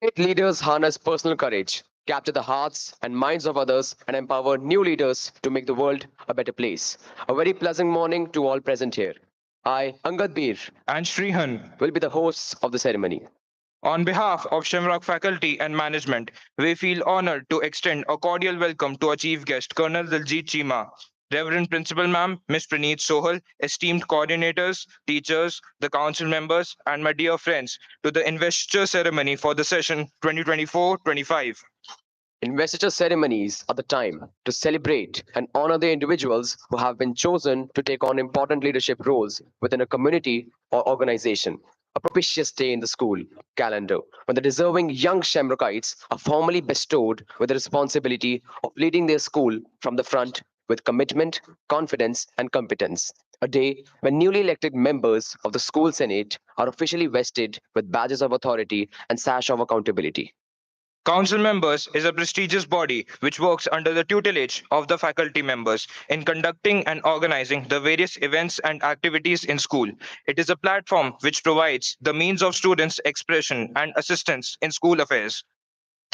Great leaders harness personal courage, capture the hearts and minds of others, and empower new leaders to make the world a better place. A very pleasant morning to all present here. I, Angad Bir, And Shrihan. will be the hosts of the ceremony. On behalf of Shemrock faculty and management, we feel honored to extend a cordial welcome to our chief guest, Colonel Diljit Chima, Reverend Principal Ma'am, Ms. Praneet Sohal, esteemed coordinators, teachers, the council members, and my dear friends to the investiture ceremony for the session 2024-25. Investiture ceremonies are the time to celebrate and honor the individuals who have been chosen to take on important leadership roles within a community or organization. A propitious day in the school calendar when the deserving young Shamrockites are formally bestowed with the responsibility of leading their school from the front with commitment, confidence, and competence. A day when newly elected members of the school senate are officially vested with badges of authority and sash of accountability. Council members is a prestigious body which works under the tutelage of the faculty members in conducting and organizing the various events and activities in school. It is a platform which provides the means of students' expression and assistance in school affairs.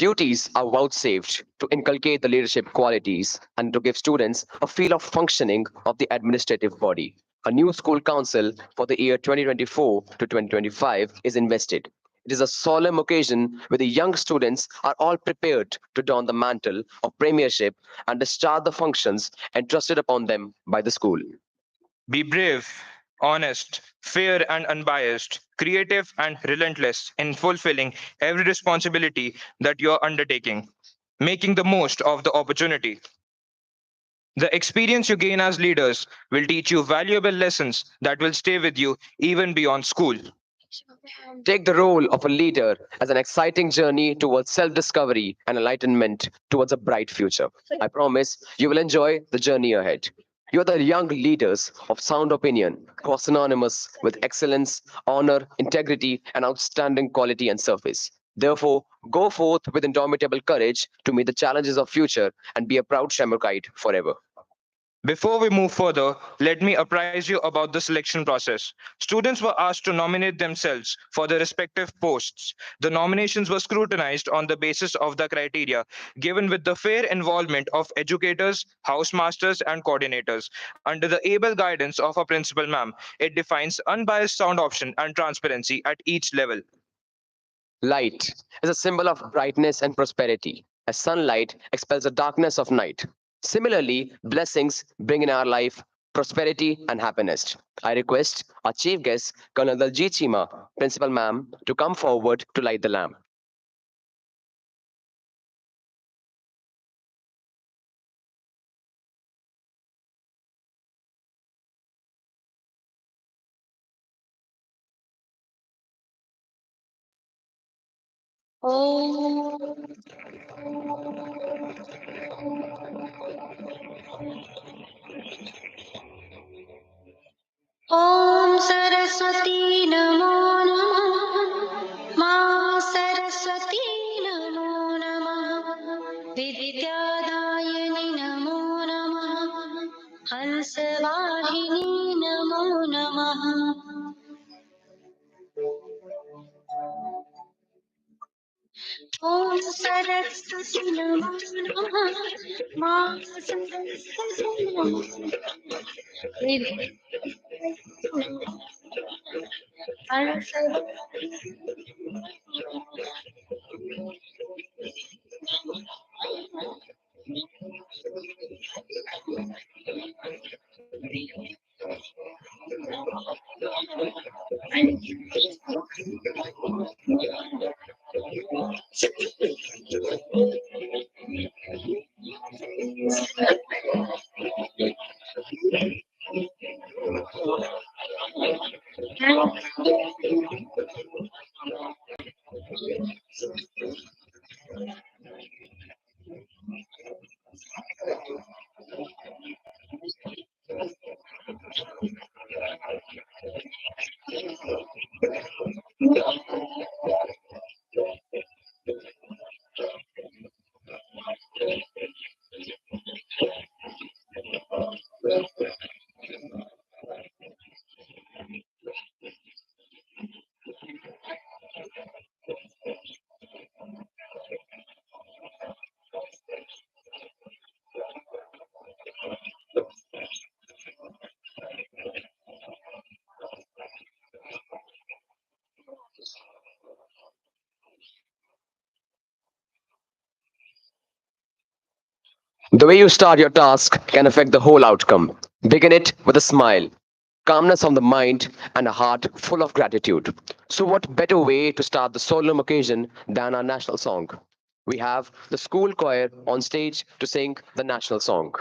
Duties are vouchsafed to inculcate the leadership qualities and to give students a feel of functioning of the administrative body. A new school council for the year 2024 to 2025 is invested. It is a solemn occasion where the young students are all prepared to don the mantle of premiership and discharge the functions entrusted upon them by the school. Be brave, honest, fair and unbiased, creative and relentless in fulfilling every responsibility that you are undertaking, making the most of the opportunity. The experience you gain as leaders will teach you valuable lessons that will stay with you even beyond school. Take the role of a leader as an exciting journey towards self discovery and enlightenment towards a bright future. I promise you will enjoy the journey ahead. You are the young leaders of sound opinion, who are synonymous with excellence, honor, integrity, and outstanding quality and service. Therefore, go forth with indomitable courage to meet the challenges of future and be a proud Shamrockite forever. Before we move further, let me apprise you about the selection process. Students were asked to nominate themselves for their respective posts. The nominations were scrutinized on the basis of the criteria given with the fair involvement of educators, housemasters, and coordinators. Under the able guidance of our principal ma'am, it defines unbiased sound option and transparency at each level. Light is a symbol of brightness and prosperity, as sunlight expels the darkness of night. Similarly, blessings bring in our life prosperity and happiness. I request our chief guest, Colonel Daljit Chima, Principal Ma'am, to come forward to light the lamp. ॐ सरस्वती नमो नमः मा सरस्वती नमो नमः विद्यादायिनि नमो नमः हंसवाहिनी नमो नमः ॐ सरस्वती नमो नमः मा सरस्वती नमो The way you start your task can affect the whole outcome. Begin it with a smile, calmness of the mind, and a heart full of gratitude. So, what better way to start the solemn occasion than our national song? We have the school choir on stage to sing the national song.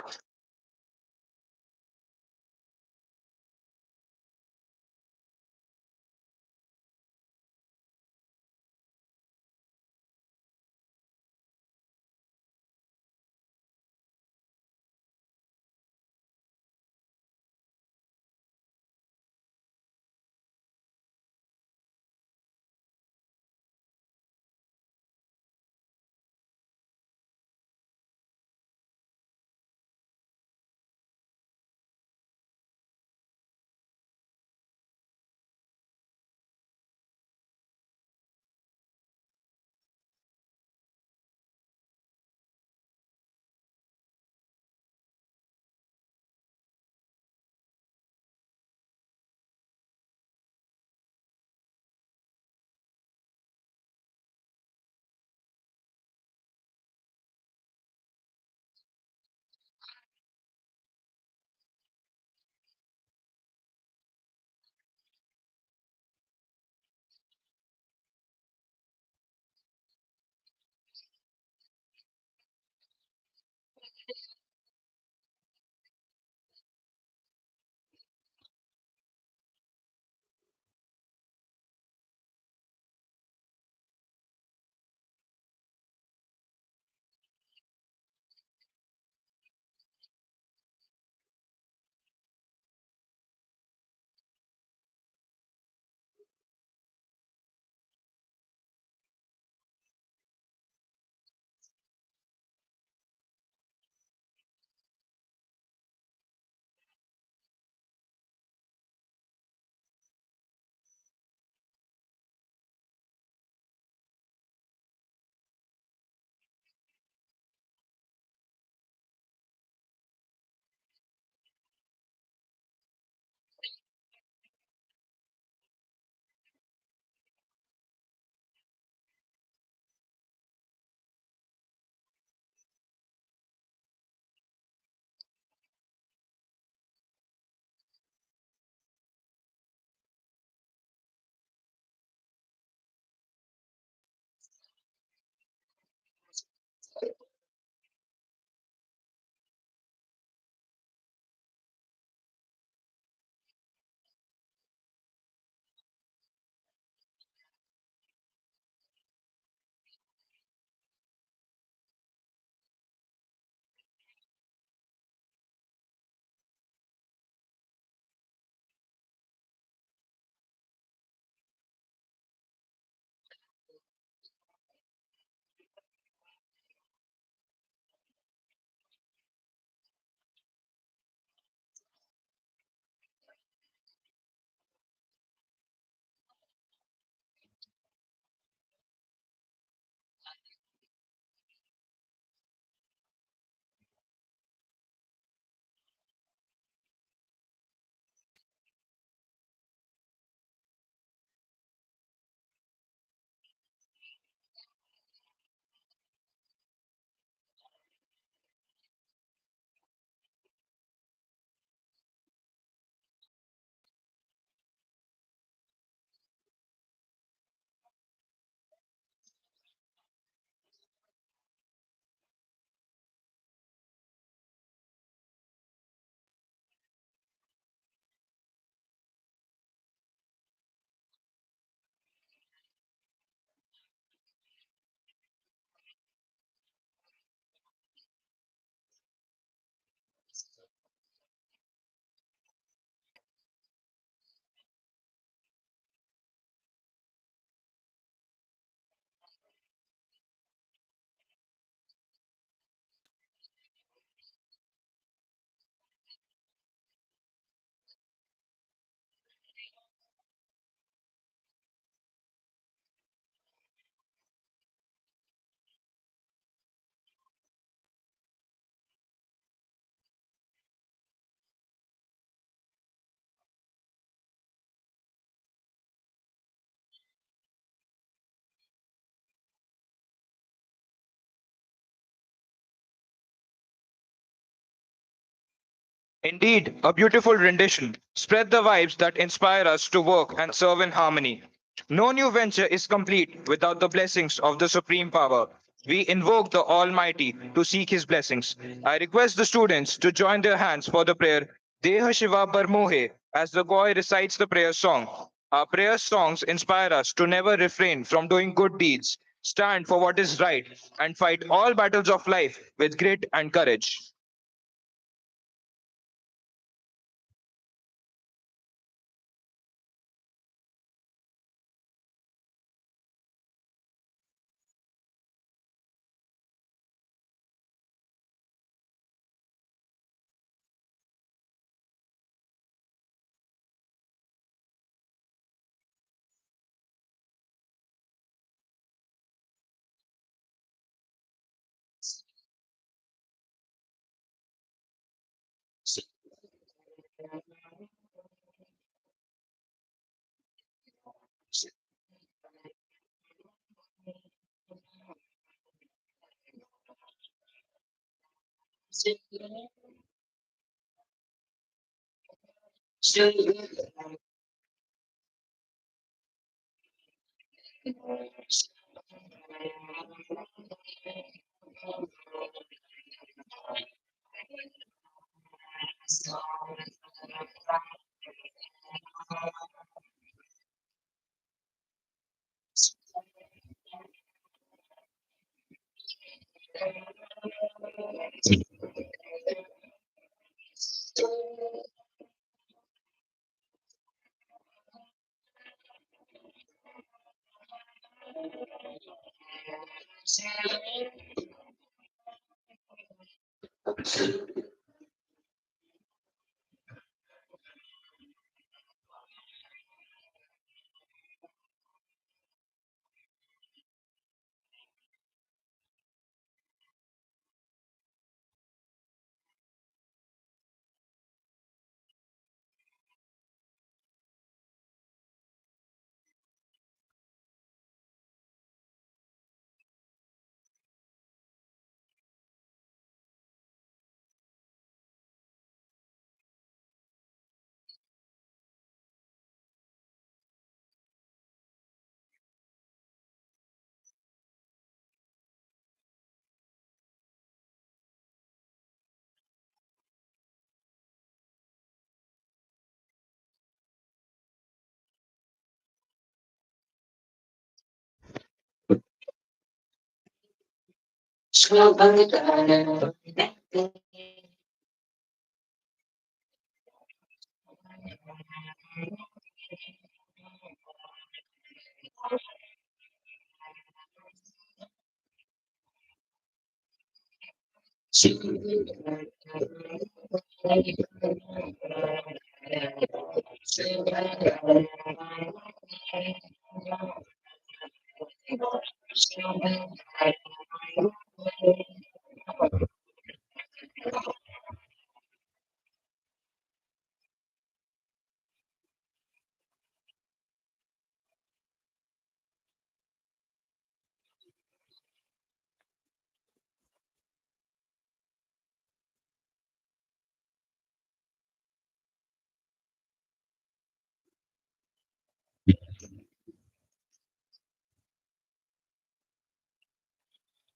Indeed, a beautiful rendition. Spread the vibes that inspire us to work and serve in harmony. No new venture is complete without the blessings of the Supreme Power. We invoke the Almighty to seek His blessings. I request the students to join their hands for the prayer Deha Shiva Parmohe as the boy recites the prayer song. Our prayer songs inspire us to never refrain from doing good deeds, stand for what is right, and fight all battles of life with grit and courage.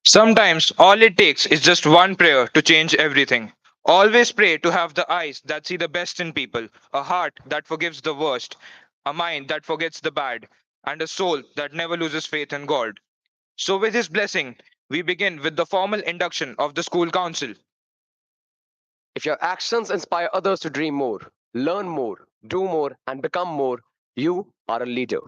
Sometimes all it takes is just one prayer to change everything. Always pray to have the eyes that see the best in people, a heart that forgives the worst, a mind that forgets the bad, and a soul that never loses faith in God. So, with His blessing, we begin with the formal induction of the school council. If your actions inspire others to dream more, learn more, do more, and become more, you are a leader.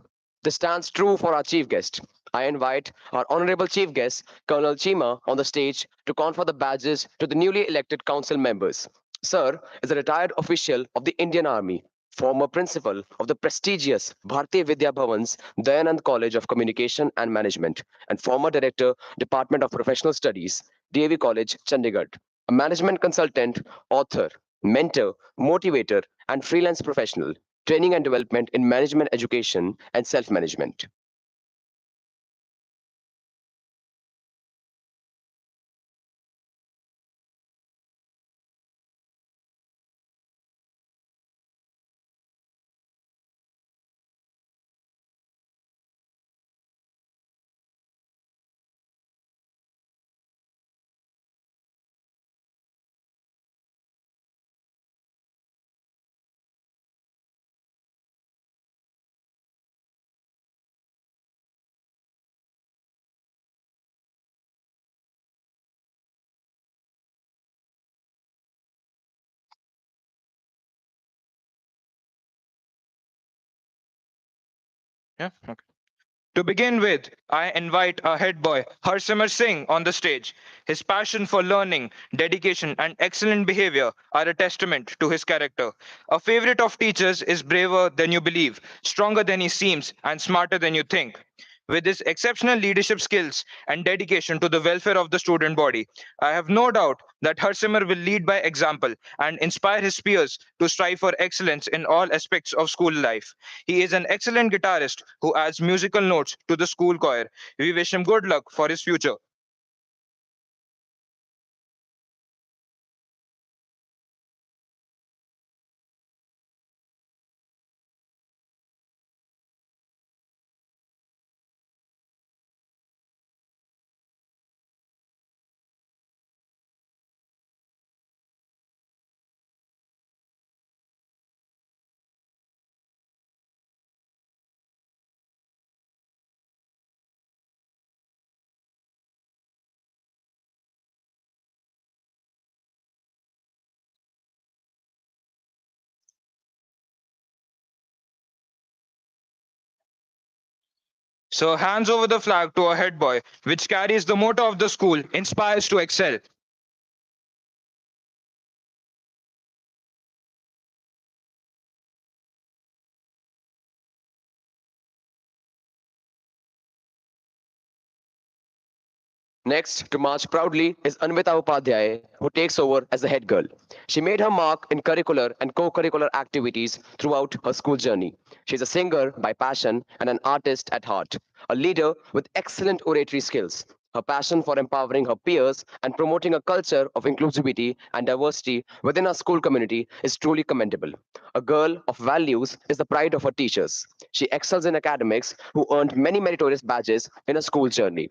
This stands true for our chief guest. I invite our honorable chief guest, Colonel Chima, on the stage to confer the badges to the newly elected council members. Sir is a retired official of the Indian Army, former principal of the prestigious Bharatiya Vidya Bhavan's Dayanand College of Communication and Management, and former director, Department of Professional Studies, DAV College, Chandigarh, a management consultant, author, mentor, motivator, and freelance professional, training and development in management education and self management. Yeah. Okay. To begin with, I invite our head boy, Harsimar Singh, on the stage. His passion for learning, dedication, and excellent behavior are a testament to his character. A favorite of teachers is braver than you believe, stronger than he seems, and smarter than you think. With his exceptional leadership skills and dedication to the welfare of the student body, I have no doubt that Harsimar will lead by example and inspire his peers to strive for excellence in all aspects of school life. He is an excellent guitarist who adds musical notes to the school choir. We wish him good luck for his future. So hands over the flag to our head boy, which carries the motto of the school, inspires to excel. Next to march proudly is Anvita Upadhyay, who takes over as the head girl. She made her mark in curricular and co curricular activities throughout her school journey. She's a singer by passion and an artist at heart, a leader with excellent oratory skills. Her passion for empowering her peers and promoting a culture of inclusivity and diversity within our school community is truly commendable. A girl of values is the pride of her teachers. She excels in academics, who earned many meritorious badges in her school journey.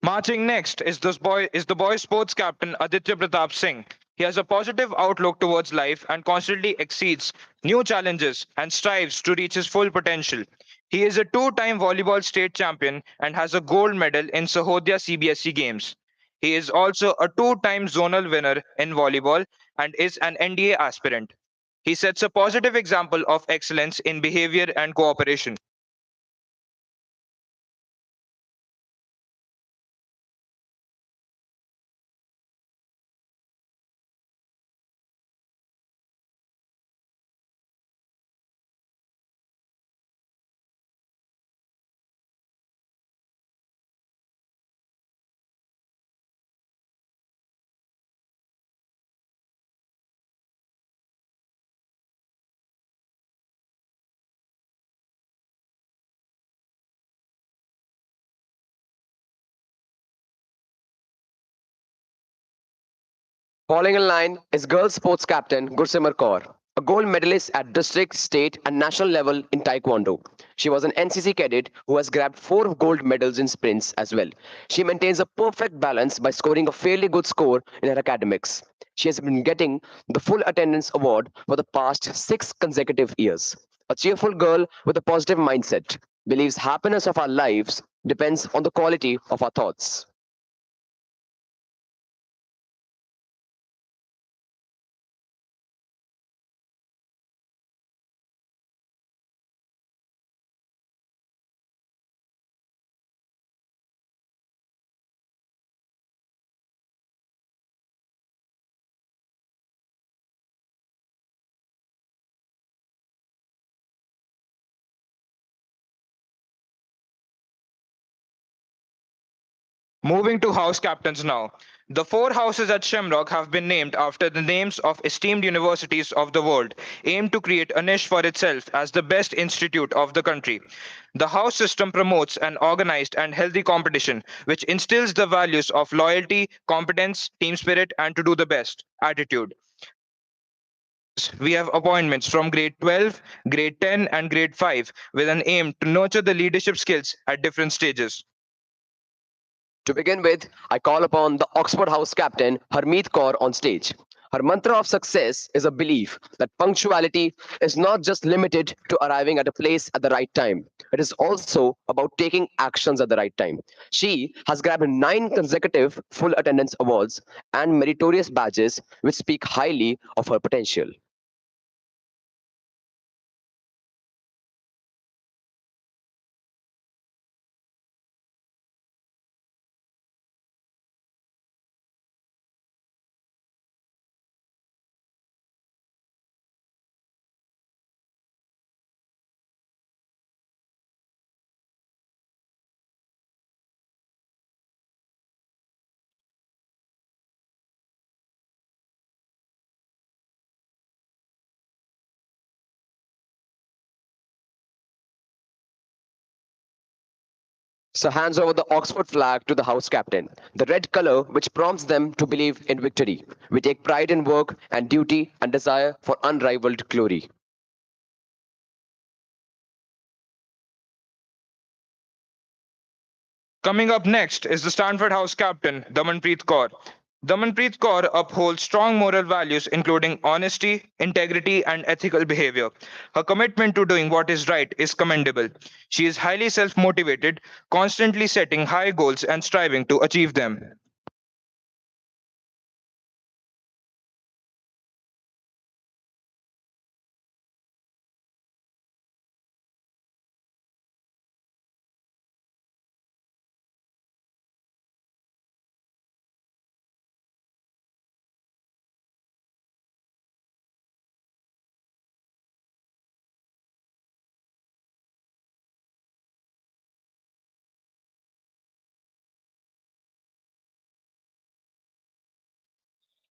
Marching next is the boys sports captain Aditya Pratap Singh. He has a positive outlook towards life and constantly exceeds new challenges and strives to reach his full potential. He is a two-time volleyball state champion and has a gold medal in Sahodya CBSE games. He is also a two-time zonal winner in volleyball and is an NDA aspirant. He sets a positive example of excellence in behavior and cooperation. Falling in line is girls sports captain Gursimar Kaur, a gold medalist at district, state, and national level in Taekwondo. She was an NCC cadet who has grabbed 4 gold medals in sprints as well. She maintains a perfect balance by scoring a fairly good score in her academics. She has been getting the full attendance award for the past 6 consecutive years. A cheerful girl with a positive mindset believes happiness of our lives depends on the quality of our thoughts. Moving to house captains now. The four houses at Shemrock have been named after the names of esteemed universities of the world, aimed to create a niche for itself as the best institute of the country. The house system promotes an organized and healthy competition, which instills the values of loyalty, competence, team spirit, and to do the best attitude. We have appointments from grade 12, grade 10, and grade 5 with an aim to nurture the leadership skills at different stages. To begin with, I call upon the Oxford House captain Harmeet Kaur on stage. Her mantra of success is a belief that punctuality is not just limited to arriving at a place at the right time. It is also about taking actions at the right time. She has grabbed 9 consecutive full attendance awards and meritorious badges which speak highly of her potential. So hands over the Oxford flag to the house captain, the red color which prompts them to believe in victory. We take pride in work and duty and desire for unrivaled glory. Coming up next is the Stanford House captain, Damanpreet Kaur. Damanpreet Kaur upholds strong moral values including honesty, integrity, and ethical behavior. Her commitment to doing what is right is commendable. She is highly self motivated, constantly setting high goals and striving to achieve them.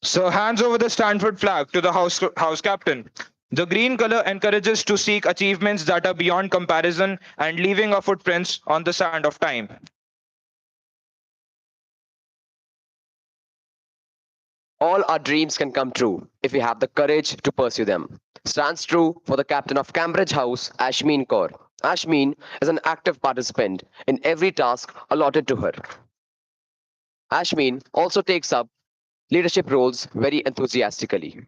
So hands over the Stanford flag to the house captain. The green color encourages to seek achievements that are beyond comparison and leaving our footprints on the sand of time. All our dreams can come true if we have the courage to pursue them. Stands true for the captain of Cambridge House, Ashmeen Kaur. Ashmeen is an active participant in every task allotted to her. Ashmeen also takes up leadership roles very enthusiastically.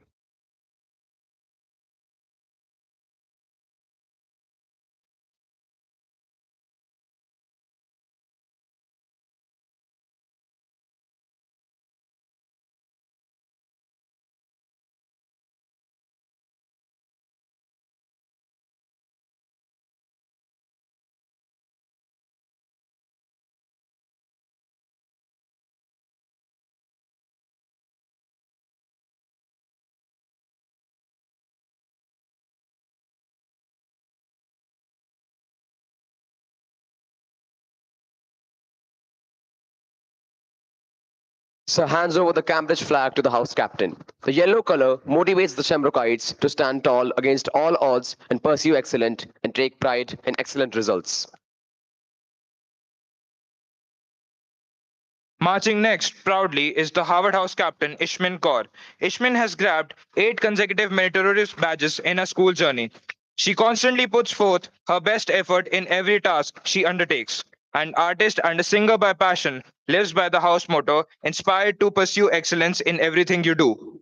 So hands over the Cambridge flag to the house captain. The yellow color motivates the Shamrockites to stand tall against all odds and pursue excellent and take pride in excellent results. Marching next proudly is the Harvard House captain Ishmin Kaur. Ishmin has grabbed 8 consecutive meritorious badges in her school journey. She constantly puts forth her best effort in every task she undertakes. An artist and a singer by passion, lives by the house motto, inspired to pursue excellence in everything you do.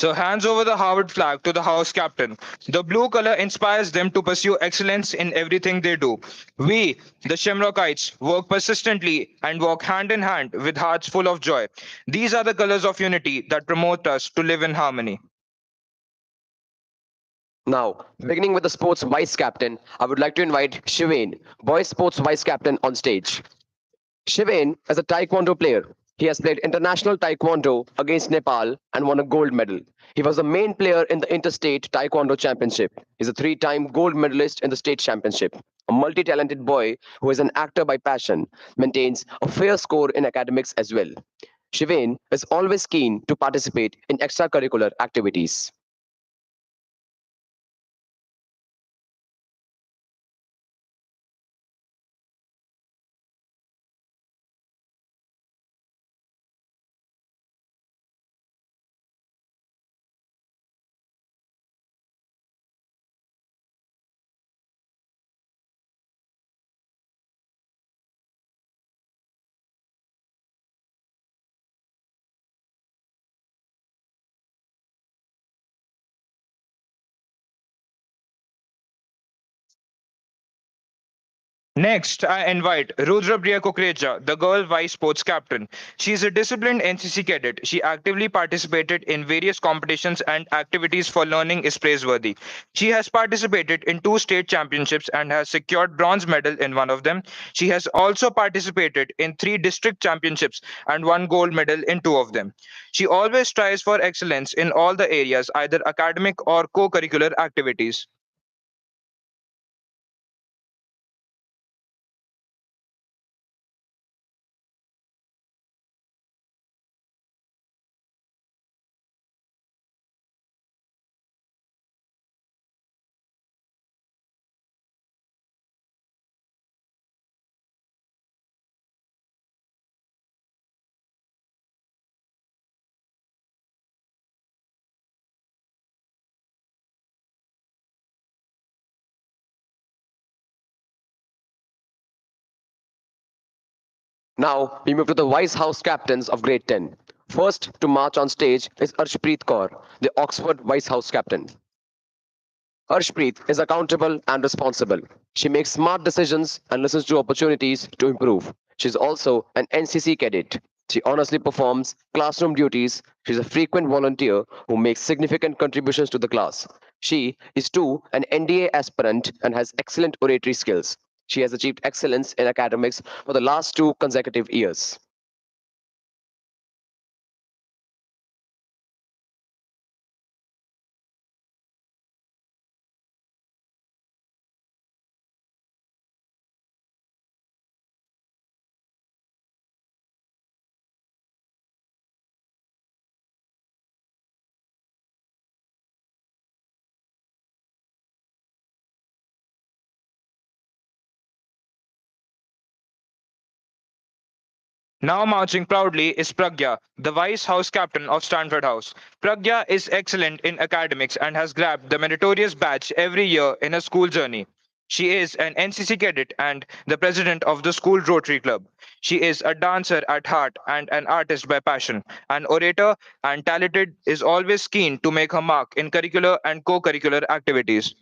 So hands over the Harvard flag to the house captain. The blue color inspires them to pursue excellence in everything they do. We, the Shemrockites, work persistently and walk hand in hand with hearts full of joy. These are the colors of unity that promote us to live in harmony. Now, beginning with the sports vice captain, I would like to invite Shivain, boys sports vice captain, on stage. Shivain is a taekwondo player. He has played international taekwondo against Nepal and won a gold medal. He was the main player in the interstate taekwondo championship. He's a three-time gold medalist in the state championship. A multi-talented boy who is an actor by passion, maintains a fair score in academics as well. Shivain is always keen to participate in extracurricular activities. Next, I invite Rudra Priya Kukreja, the girl vice sports captain. She is a disciplined NCC cadet. She actively participated in various competitions and activities for learning is praiseworthy. She has participated in two state championships and has secured bronze medal in one of them. She has also participated in three district championships and won gold medal in two of them. She always strives for excellence in all the areas, either academic or co-curricular activities. Now we move to the vice house captains of grade 10. First to march on stage is Arshpreet Kaur, the Oxford vice house captain. Harshpreet is accountable and responsible. She makes smart decisions and listens to opportunities to improve. She's also an NCC cadet. She honestly performs classroom duties. She's a frequent volunteer who makes significant contributions to the class. She is too an NDA aspirant and has excellent oratory skills. She has achieved excellence in academics for the last two consecutive years. Now marching proudly is Pragya, the vice house captain of Stanford House. Pragya is excellent in academics and has grabbed the meritorious badge every year in her school journey. She is an NCC cadet and the president of the school Rotary Club. She is a dancer at heart and an artist by passion. An orator and talented is always keen to make her mark in curricular and co-curricular activities.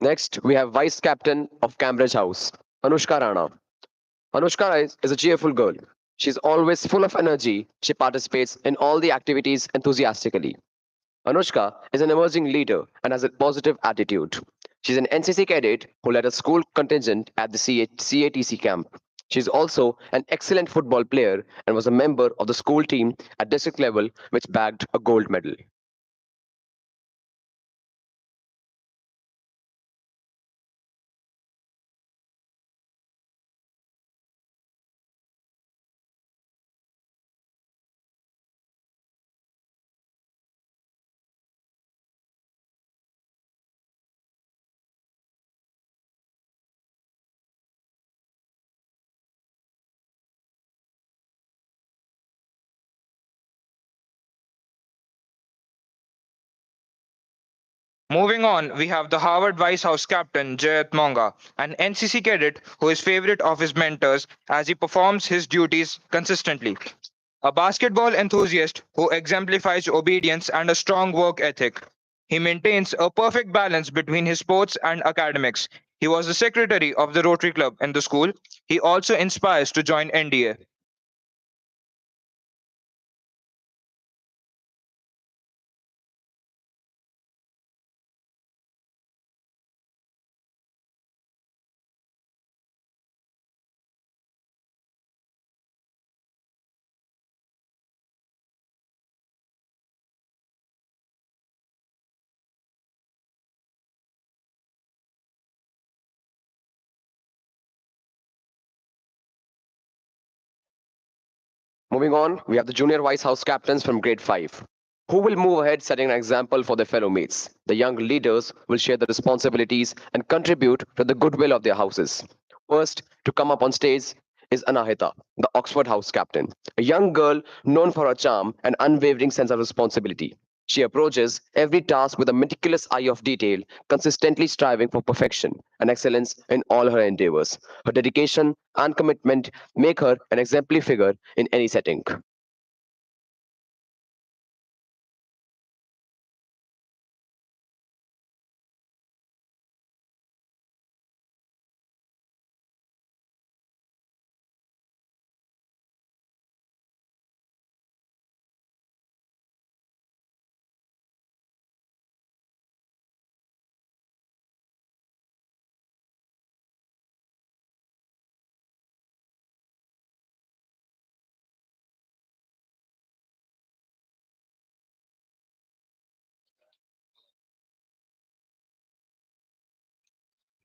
Next, we have vice captain of Cambridge House, Anushka Rana. Anushka is a cheerful girl. She's always full of energy. She participates in all the activities enthusiastically. Anushka is an emerging leader and has a positive attitude. She's an NCC cadet who led a school contingent at the CATC camp. She's also an excellent football player and was a member of the school team at district level, which bagged a gold medal. Moving on, we have the Harvard Vice House captain Jayat Monga, an NCC cadet who is favorite of his mentors as he performs his duties consistently. A basketball enthusiast who exemplifies obedience and a strong work ethic. He maintains a perfect balance between his sports and academics. He was the secretary of the Rotary Club in the school. He also inspires to join NDA. Moving on, we have the junior vice house captains from grade 5, who will move ahead setting an example for their fellow mates. The young leaders will share the responsibilities and contribute to the goodwill of their houses. First to come up on stage is Anahita, the Oxford House captain, a young girl known for her charm and unwavering sense of responsibility. She approaches every task with a meticulous eye of detail, consistently striving for perfection and excellence in all her endeavors. Her dedication and commitment make her an exemplary figure in any setting.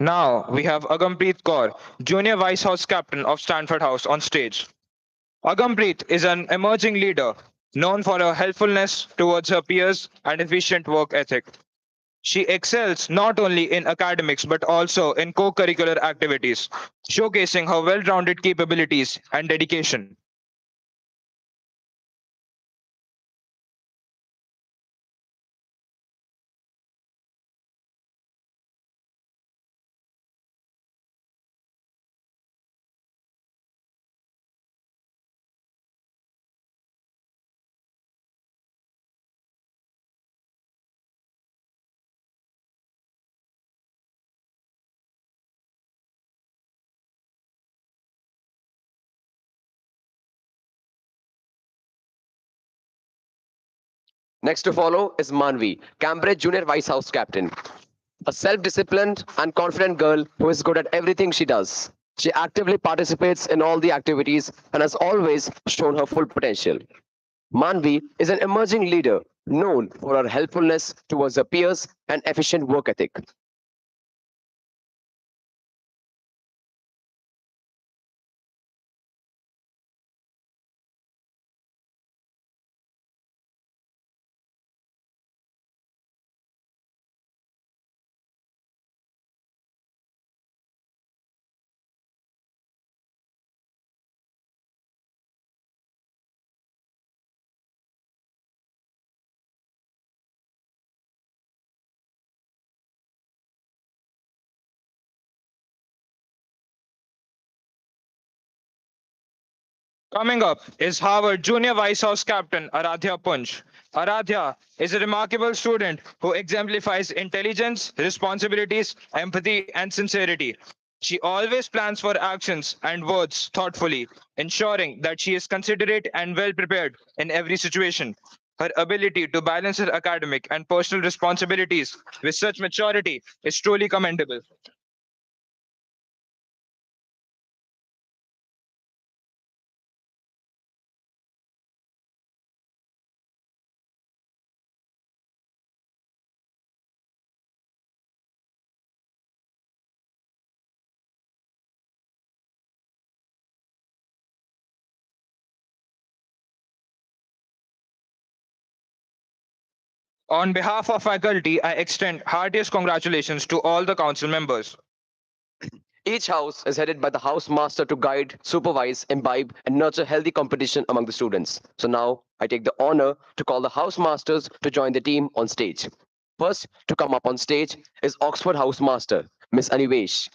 Now we have Agampreet Kaur, junior vice house captain of Stanford House, on stage. Agampreet is an emerging leader known for her helpfulness towards her peers and efficient work ethic. She excels not only in academics but also in co curricular activities, showcasing her well rounded capabilities and dedication. Next to follow is Manvi, Cambridge Junior Vice House Captain, a self disciplined and confident girl who is good at everything she does. She actively participates in all the activities and has always shown her full potential. Manvi is an emerging leader known for her helpfulness towards her peers and efficient work ethic. Coming up is Harvard Junior Vice House Captain Aradhya Punch. Aradhya is a remarkable student who exemplifies intelligence, responsibilities, empathy, and sincerity. She always plans for actions and words thoughtfully, ensuring that she is considerate and well prepared in every situation. Her ability to balance her academic and personal responsibilities with such maturity is truly commendable. On behalf of faculty, I extend heartiest congratulations to all the council members. Each house is headed by the house master to guide, supervise, imbibe, and nurture healthy competition among the students. So now I take the honor to call the house masters to join the team on stage. First to come up on stage is Oxford Housemaster, Miss Anivesh.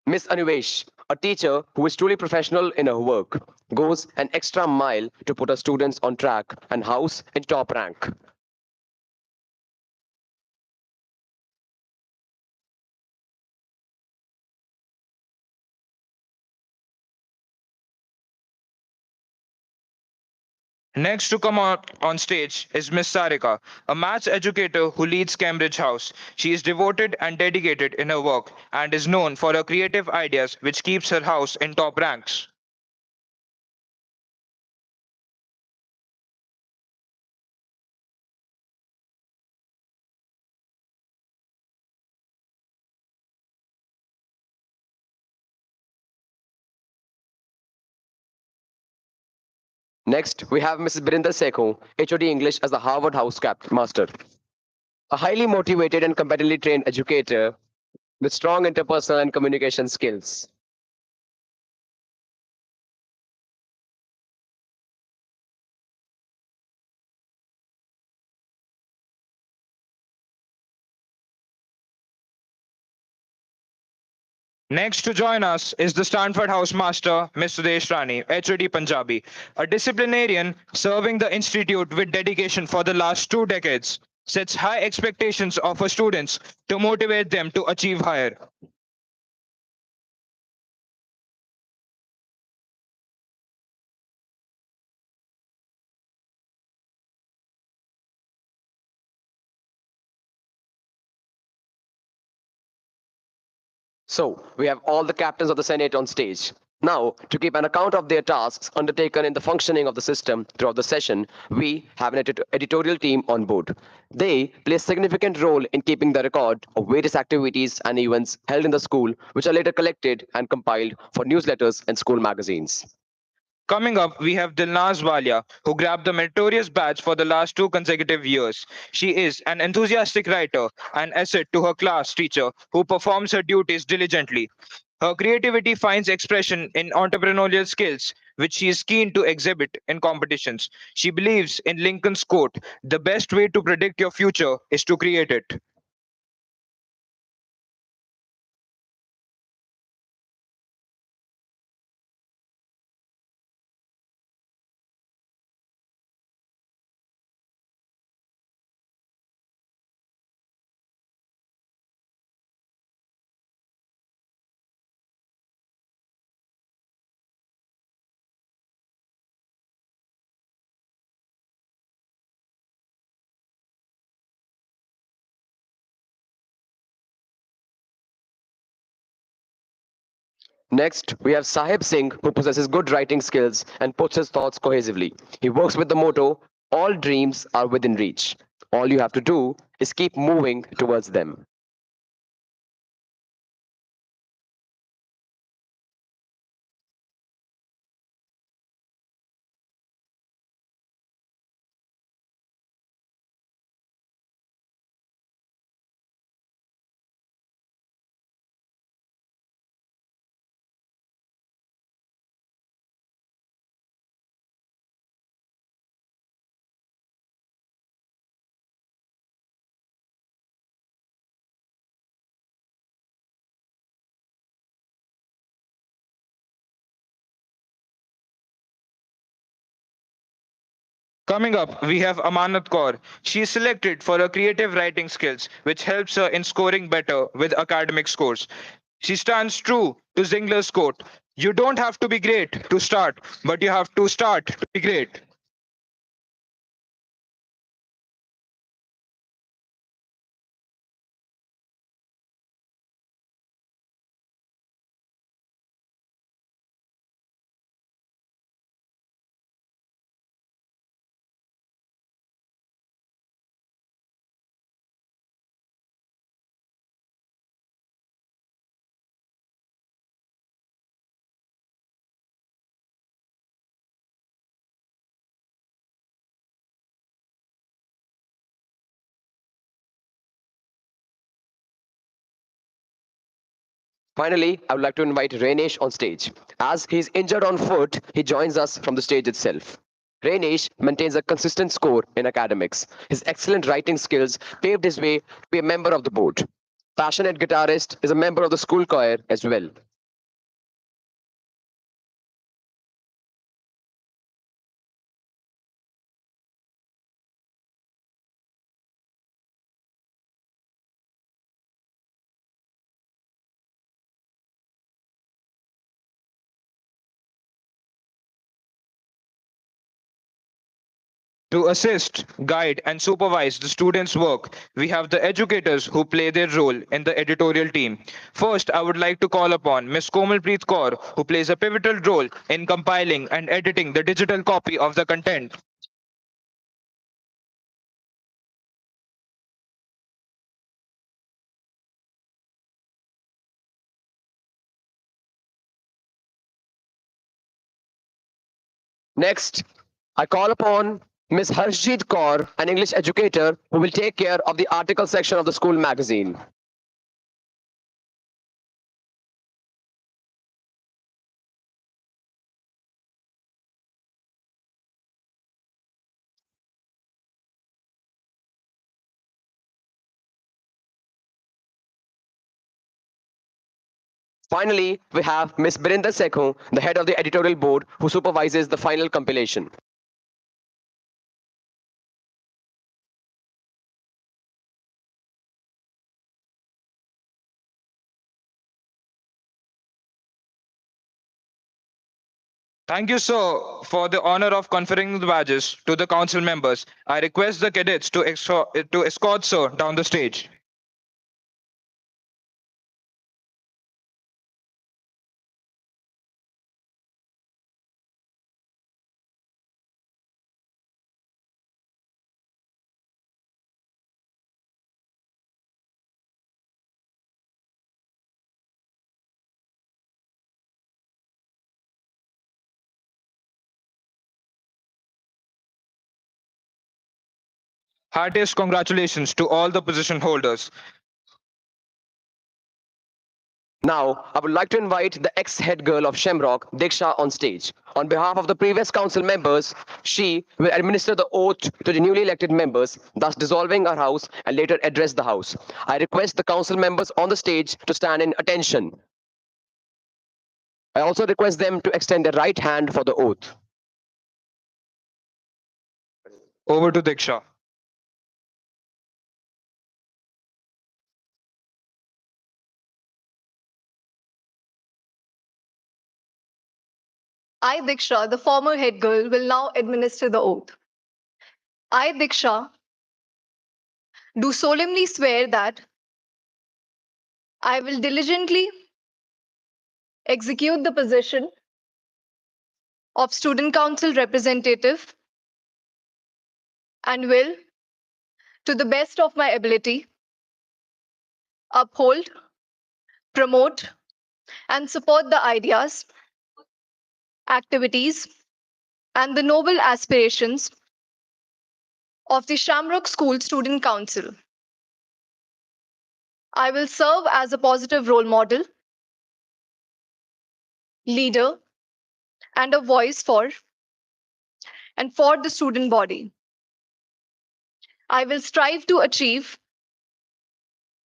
Miss Anivesh, a teacher who is truly professional in her work, goes an extra mile to put her students on track and house in top rank. Next to come out on stage is Miss Sarika, a maths educator who leads Cambridge House. She is devoted and dedicated in her work and is known for her creative ideas, which keeps her house in top ranks. Next, we have Mrs. Birinder Sekho, HOD English as the Harvard House Master, a highly motivated and competently trained educator with strong interpersonal and communication skills. Next to join us is the Stanford House Master, Ms. Sudesh Rani, HOD Punjabi, a disciplinarian serving the institute with dedication for the last 2 decades, sets high expectations of her students to motivate them to achieve higher. So, we have all the captains of the Senate on stage. Now, to keep an account of their tasks undertaken in the functioning of the system throughout the session, we have an editorial team on board. They play a significant role in keeping the record of various activities and events held in the school, which are later collected and compiled for newsletters and school magazines. Coming up, we have Dilnaz Walia, who grabbed the meritorious badge for the last 2 consecutive years. She is an enthusiastic writer, an asset to her class teacher who performs her duties diligently. Her creativity finds expression in entrepreneurial skills, which she is keen to exhibit in competitions. She believes in Lincoln's quote, "The best way to predict your future is to create it." Next, we have Sahib Singh, who possesses good writing skills and puts his thoughts cohesively. He works with the motto, all dreams are within reach. All you have to do is keep moving towards them. Coming up, we have Amanat Kaur. She is selected for her creative writing skills, which helps her in scoring better with academic scores. She stands true to Zingler's quote, "You don't have to be great to start, but you have to start to be great." Finally, I would like to invite Rainesh on stage. As he's injured on foot, he joins us from the stage itself. Rainesh maintains a consistent score in academics. His excellent writing skills paved his way to be a member of the board. Passionate guitarist, is a member of the school choir as well. To assist, guide, and supervise the students' work, we have the educators who play their role in the editorial team. First, I would like to call upon Ms. Komalpreet Kaur, who plays a pivotal role in compiling and editing the digital copy of the content. Next, I call upon Ms. Harshjeet Kaur, an English educator who will take care of the article section of the school magazine. Finally, we have Ms. Birinder Sekho, the head of the editorial board, who supervises the final compilation. Thank you, sir, for the honor of conferring the badges to the council members. I request the cadets to escort sir down the stage. Heartiest congratulations to all the position holders. Now, I would like to invite the ex-head girl of Shemrock, Diksha, on stage. On behalf of the previous council members, she will administer the oath to the newly elected members, thus dissolving our house and later address the house. I request the council members on the stage to stand in attention. I also request them to extend their right hand for the oath. Over to Diksha. I, Diksha, the former head girl, will now administer the oath. I, Diksha, do solemnly swear that I will diligently execute the position of Student Council representative and will, to the best of my ability, uphold, promote, and support the ideas, activities, and the noble aspirations of the Shamrock School Student Council. I will serve as a positive role model, leader, and a voice for and for the student body. I will strive to achieve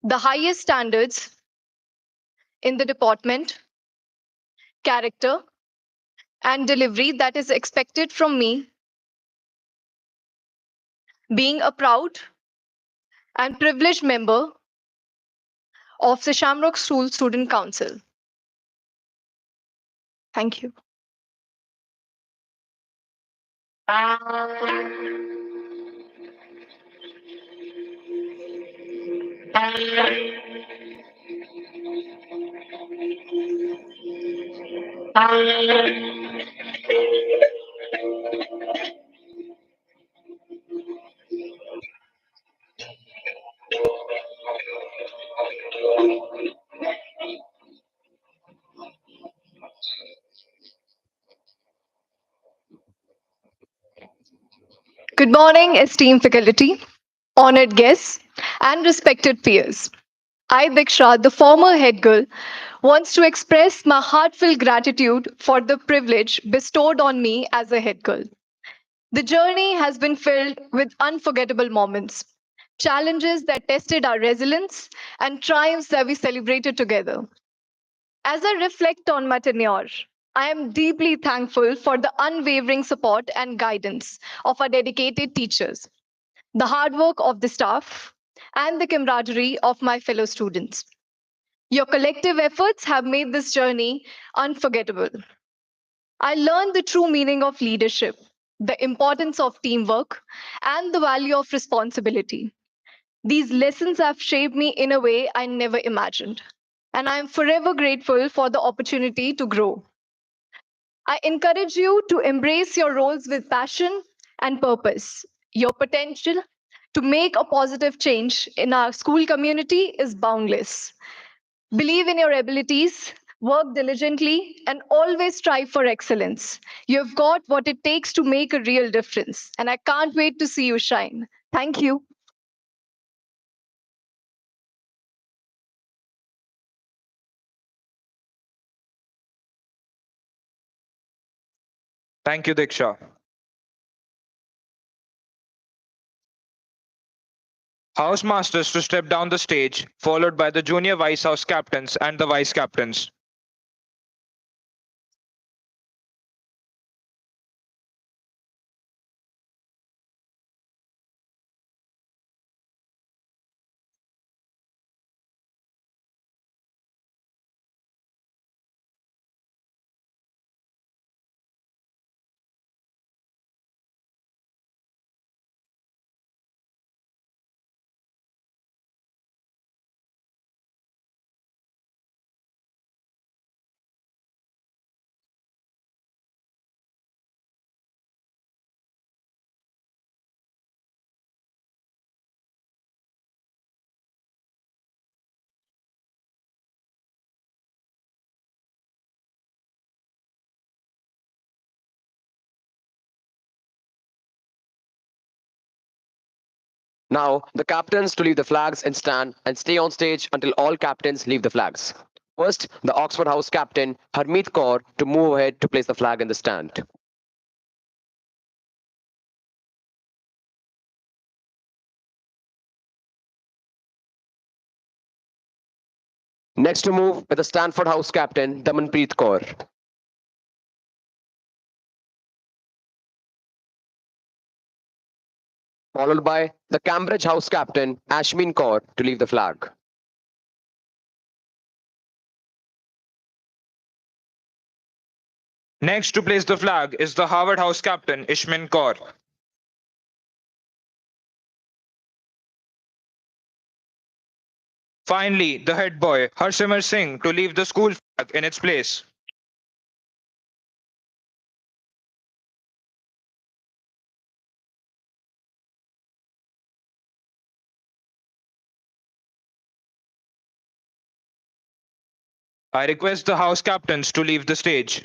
the highest standards in the deportment, character, and delivery that is expected from me, being a proud and privileged member of the Shamrock School Student Council. Thank you. Good morning, esteemed faculty, honored guests, and respected peers. I, Diksha, the former head girl, wants to express my heartfelt gratitude for the privilege bestowed on me as a head girl. The journey has been filled with unforgettable moments, challenges that tested our resilience, and triumphs that we celebrated together. As I reflect on my tenure, I am deeply thankful for the unwavering support and guidance of our dedicated teachers, the hard work of the staff, and the camaraderie of my fellow students. Your collective efforts have made this journey unforgettable. I learned the true meaning of leadership, the importance of teamwork, and the value of responsibility. These lessons have shaped me in a way I never imagined, and I am forever grateful for the opportunity to grow. I encourage you to embrace your roles with passion and purpose. Your potential to make a positive change in our school community is boundless. Believe in your abilities, work diligently, and always strive for excellence. You've got what it takes to make a real difference, and I can't wait to see you shine. Thank you. Thank you, Diksha. House masters to step down the stage, followed by the junior vice house captains and the vice captains. Now, the captains to leave the flags and stand and stay on stage until all captains leave the flags. First, the Oxford House captain, Harmeet Kaur, to move ahead to place the flag in the stand. Next to move with the Stanford House captain, Damanpreet Kaur. Followed by the Cambridge House captain, Ashmin Kaur, to leave the flag. Next to place the flag is the Harvard House captain, Ishmin Kaur. Finally, the head boy, Harsimar Singh, to leave the school flag in its place. I request the house captains to leave the stage.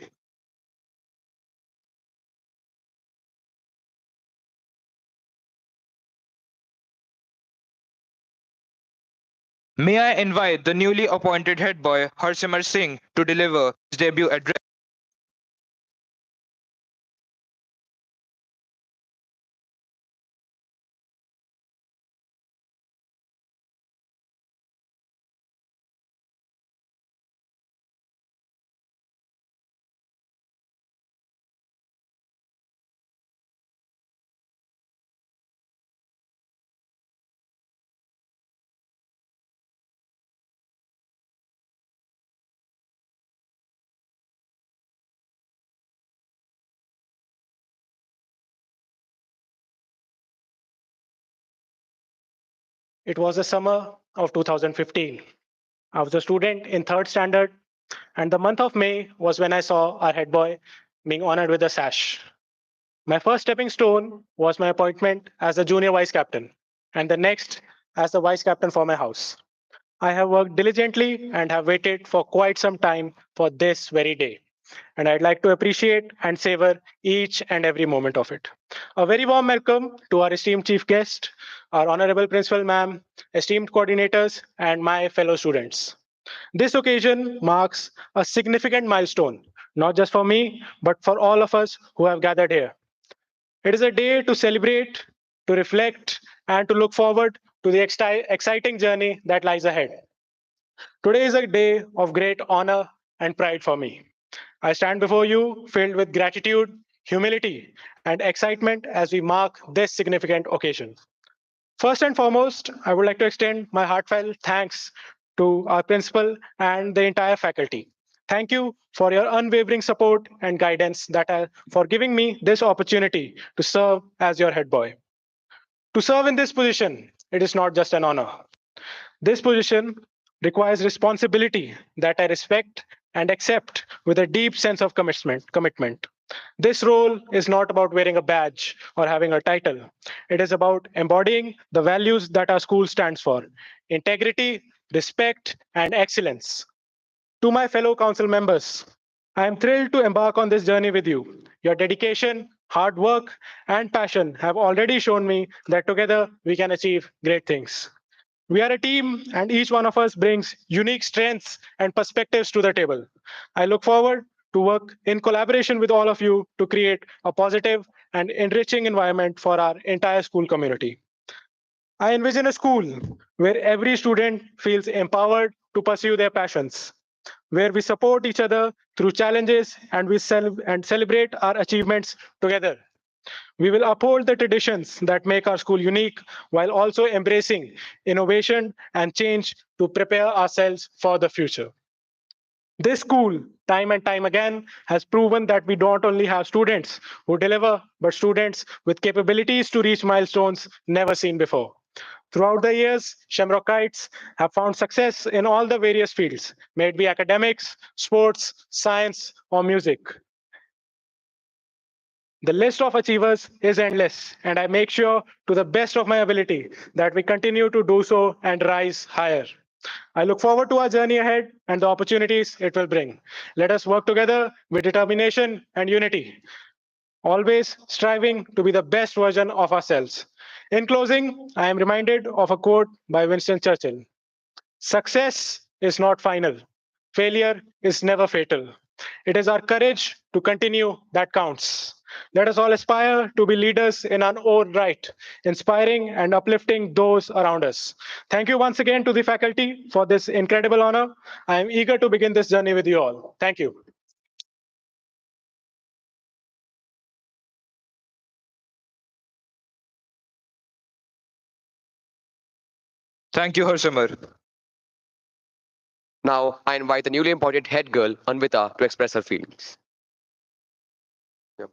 May I invite the newly appointed head boy, Harsimar Singh, to deliver his debut address. It was the summer of 2015. I was a student in third standard, and the month of May was when I saw our head boy being honored with a sash. My first stepping stone was my appointment as the junior vice captain, and the next as the vice captain for my house. I have worked diligently and have waited for quite some time for this very day. And I'd like to appreciate and savor each and every moment of it. A very warm welcome to our esteemed chief guest, our honorable principal ma'am, esteemed coordinators, and my fellow students. This occasion marks a significant milestone, not just for me, but for all of us who have gathered here. It is a day to celebrate, to reflect, and to look forward to the exciting journey that lies ahead. Today is a day of great honor and pride for me. I stand before you filled with gratitude, humility, and excitement as we mark this significant occasion. First and foremost, I would like to extend my heartfelt thanks to our principal and the entire faculty. Thank you for your unwavering support and guidance for giving me this opportunity to serve as your head boy. To serve in this position, it is not just an honor. This position requires responsibility that I respect and accept with a deep sense of commitment. This role is not about wearing a badge or having a title. It is about embodying the values that our school stands for: integrity, respect, and excellence. To my fellow council members, I am thrilled to embark on this journey with you. Your dedication, hard work, and passion have already shown me that together we can achieve great things. We are a team, and each one of us brings unique strengths and perspectives to the table. I look forward to work in collaboration with all of you to create a positive and enriching environment for our entire school community. I envision a school where every student feels empowered to pursue their passions, where we support each other through challenges and celebrate our achievements together. We will uphold the traditions that make our school unique while also embracing innovation and change to prepare ourselves for the future. This school, time and time again, has proven that we don't only have students who deliver, but students with capabilities to reach milestones never seen before. Throughout the years, Shemrockites have found success in all the various fields, may it be academics, sports, science, or music. The list of achievers is endless, and I make sure to the best of my ability that we continue to do so and rise higher. I look forward to our journey ahead and the opportunities it will bring. Let us work together with determination and unity, always striving to be the best version of ourselves. In closing, I am reminded of a quote by Winston Churchill: success is not final, failure is never fatal. It is our courage to continue that counts. Let us all aspire to be leaders in our own right, inspiring and uplifting those around us. Thank you once again to the faculty for this incredible honor. I am eager to begin this journey with you all. Thank you. Thank you, Harsimar. Now, I invite the newly appointed head girl, Anvita, to express her feelings. Yep.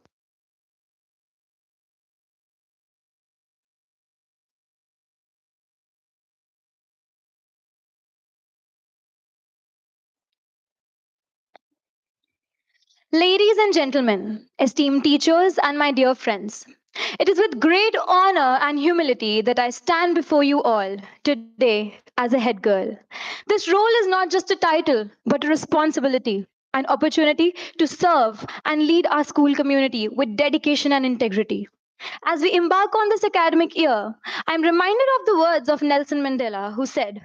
Ladies and gentlemen, esteemed teachers, and my dear friends, it is with great honor and humility that I stand before you all today as a head girl. This role is not just a title, but a responsibility, an opportunity to serve and lead our school community with dedication and integrity. As we embark on this academic year, I am reminded of the words of Nelson Mandela, who said,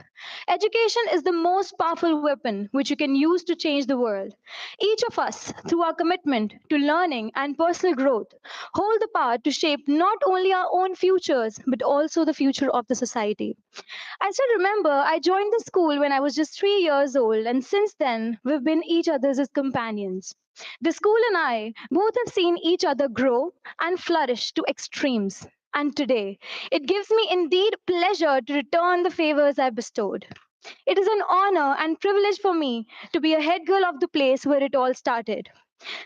education is the most powerful weapon which you can use to change the world. Each of us, through our commitment to learning and personal growth, hold the power to shape not only our own futures, but also the future of the society. I still remember I joined the school when I was just 3 years old, and since then, we've been each other's as companions. The school and I both have seen each other grow and flourish to extremes. And today, it gives me indeed pleasure to return the favors I bestowed. It is an honor and privilege for me to be a head girl of the place where it all started.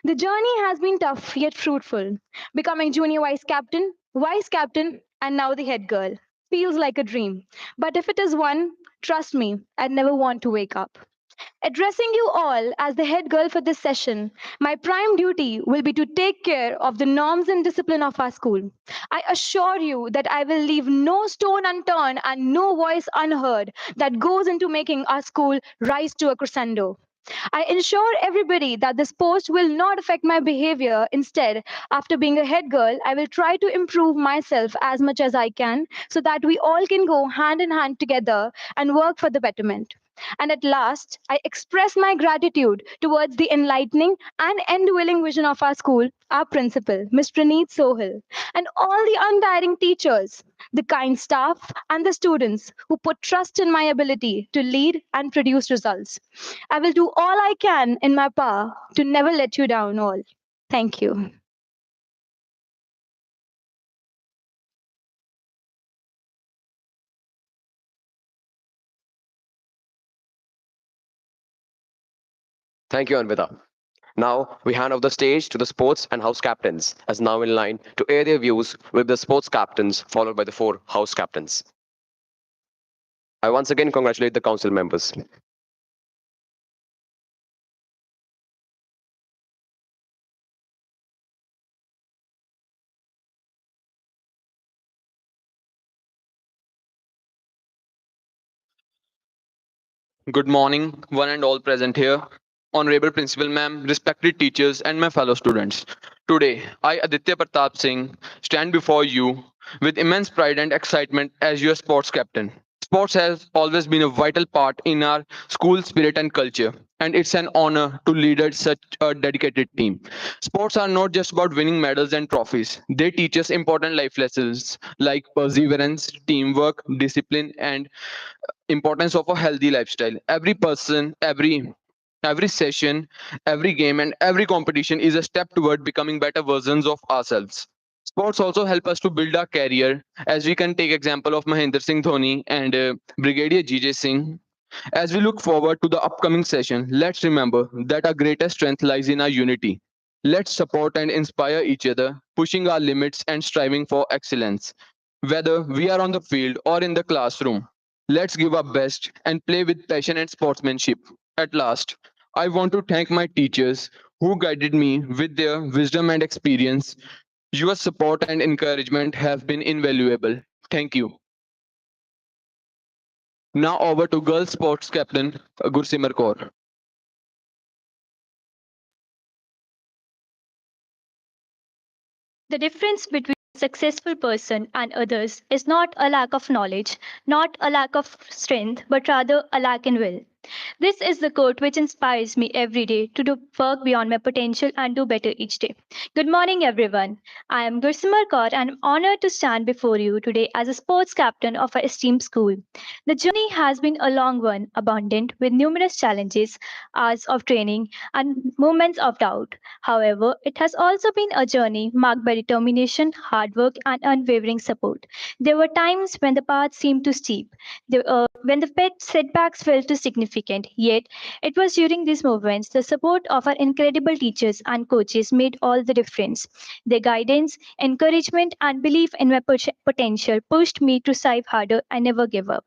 The journey has been tough yet fruitful. Becoming junior vice captain, and now the head girl feels like a dream. But if it is one, trust me, I'd never want to wake up. Addressing you all as the head girl for this session, my prime duty will be to take care of the norms and discipline of our school. I assure you that I will leave no stone unturned and no voice unheard that goes into making our school rise to a crescendo. I ensure everybody that this post will not affect my behavior. Instead, after being a head girl, I will try to improve myself as much as I can so that we all can go hand in hand together and work for the betterment. And at last, I express my gratitude towards the enlightening and end-willing vision of our school, our principal, Ms. Praneet Sohil, and all the untiring teachers, the kind staff, and the students who put trust in my ability to lead and produce results. I will do all I can in my power to never let you down all. Thank you. Thank you, Anvita. Now we hand over the stage to the sports and house captains, as now in line to air their views with the sports captains, followed by the four house captains. I once again congratulate the council members. Good morning, one and all present here. Honorable Principal Ma'am, respected teachers, and my fellow students. Today, I, Aditya Pratap Singh, stand before you with immense pride and excitement as your sports captain. Sports has always been a vital part in our school spirit and culture, and it's an honor to lead such a dedicated team. Sports are not just about winning medals and trophies, they teach us important life lessons like perseverance, teamwork, discipline, and importance of a healthy lifestyle. Every person, every session, every game, and every competition is a step toward becoming better versions of ourselves. Sports also help us to build our career, as we can take example of Mahendra Singh Dhoni and Brigadier GJ Singh. As we look forward to the upcoming session, let's remember that our greatest strength lies in our unity. Let's support and inspire each other, pushing our limits and striving for excellence. Whether we are on the field or in the classroom, let's give our best and play with passion and sportsmanship. At last, I want to thank my teachers who guided me with their wisdom and experience. Your support and encouragement have been invaluable. Thank you. Now over to girls sports captain Gursimar Kaur. The difference between a successful person and others is not a lack of knowledge, not a lack of strength, but rather a lack in will. This is the quote which inspires me every day to do work beyond my potential and do better each day. Good morning, everyone. I am Gursimar Kaur and I'm honored to stand before you today as a sports captain of our esteemed school. The journey has been a long one, abundant with numerous challenges, hours of training, and moments of doubt. However, it has also been a journey marked by determination, hard work, and unwavering support. There were times when the path seemed too steep, when the setbacks felt too significant. Yet, it was during these moments the support of our incredible teachers and coaches made all the difference. Their guidance, encouragement, and belief in my potential pushed me to strive harder and never give up.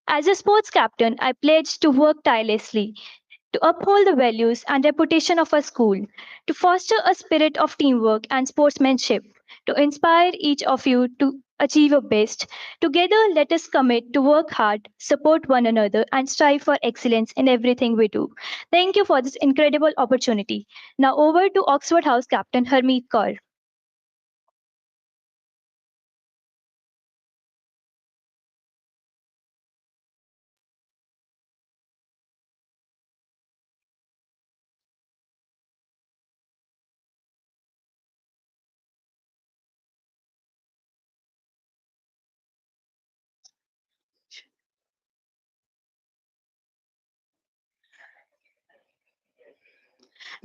As a sports captain, I pledged to work tirelessly to uphold the values and reputation of our school, to foster a spirit of teamwork and sportsmanship, to inspire each of you to achieve your best. Together, let us commit to work hard, support one another, and strive for excellence in everything we do. Thank you for this incredible opportunity. Now, over to Oxford House Captain Harmeet Kaur.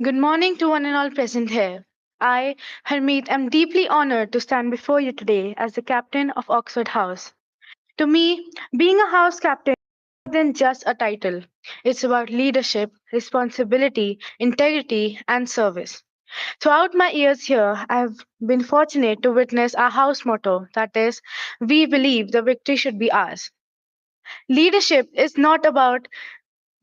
Good morning to one and all present here. I, Harmeet, am deeply honored to stand before you today as the captain of Oxford House. To me, being a house captain is more than just a title. It's about leadership, responsibility, integrity, and service. Throughout my years here, I have been fortunate to witness our house motto that is, we believe the victory should be ours. Leadership is not about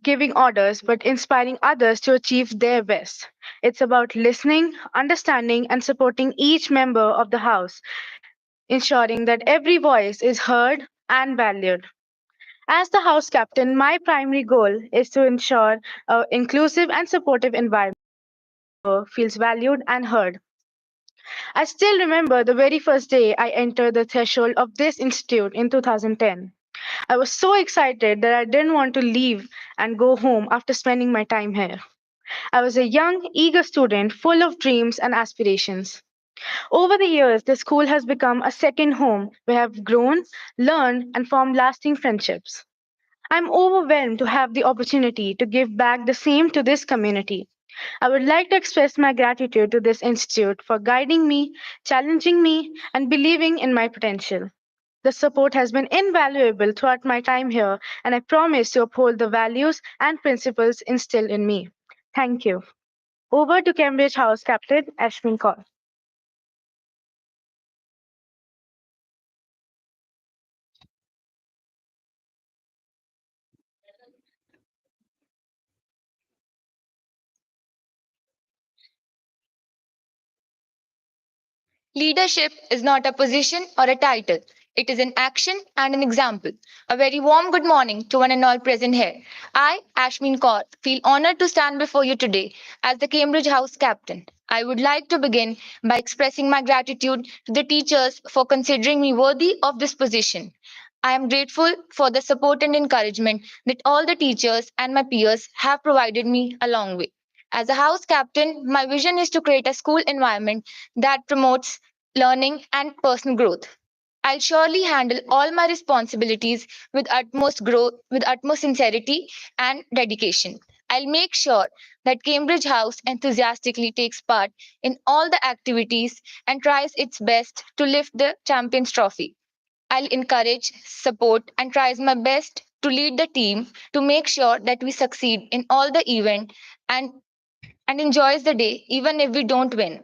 giving orders, but inspiring others to achieve their best. It's about listening, understanding, and supporting each member of the house, ensuring that every voice is heard and valued. As the house captain, my primary goal is to ensure an inclusive and supportive environment where feels valued and heard. I still remember the very first day I entered the threshold of this institute in 2010. I was so excited that I didn't want to leave and go home after spending my time here. I was a young, eager student full of dreams and aspirations. Over the years, the school has become a second home where I've grown, learned, and formed lasting friendships. I'm overwhelmed to have the opportunity to give back the same to this community. I would like to express my gratitude to this institute for guiding me, challenging me, and believing in my potential. The support has been invaluable throughout my time here, and I promise to uphold the values and principles instilled in me. Thank you. Over to Cambridge House Captain Ashwin Kaur. Leadership is not a position or a title. It is an action and an example. A very warm good morning to one and all present here. I, Ashmin Kaur, feel honored to stand before you today as the Cambridge House captain. I would like to begin by expressing my gratitude to the teachers for considering me worthy of this position. I am grateful for the support and encouragement that all the teachers and my peers have provided me along with. As a house captain, my vision is to create a school environment that promotes learning and personal growth. I'll surely handle all my responsibilities with utmost sincerity and dedication. I'll make sure that Cambridge House enthusiastically takes part in all the activities and tries its best to lift the Champions Trophy. I'll encourage, support, and tries my best to lead the team to make sure that we succeed in all the event and enjoys the day even if we don't win.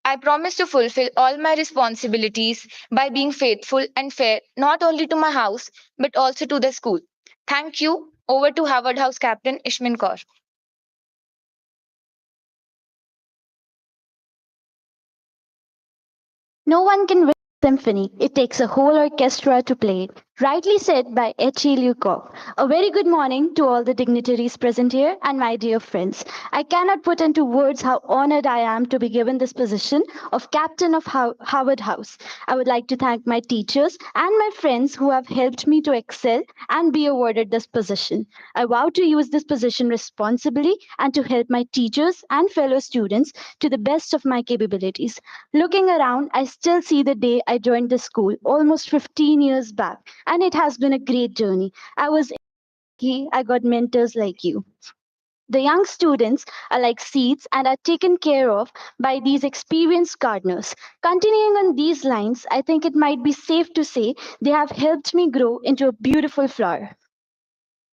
I promise to fulfill all my responsibilities by being faithful and fair not only to my house but also to the school. Thank you. Over to Harvard House Captain Ishmin Kaur. No one can win a symphony. It takes a whole orchestra to play it. Rightly said by H.E. Lukov. A very good morning to all the dignitaries present here and my dear friends. I cannot put into words how honored I am to be given this position of captain of Howard House. I would like to thank my teachers and my friends who have helped me to excel and be awarded this position. I vow to use this position responsibly and to help my teachers and fellow students to the best of my capabilities. Looking around, I still see the day I joined the school almost 15 years back, and it has been a great journey. I was lucky I got mentors like you. The young students are like seeds and are taken care of by these experienced gardeners. Continuing on these lines, I think it might be safe to say they have helped me grow into a beautiful flower.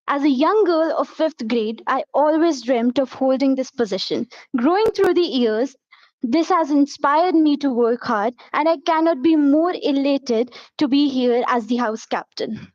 As a young girl of fifth grade, I always dreamt of holding this position. Growing through the years, this has inspired me to work hard, and I cannot be more elated to be here as the house captain.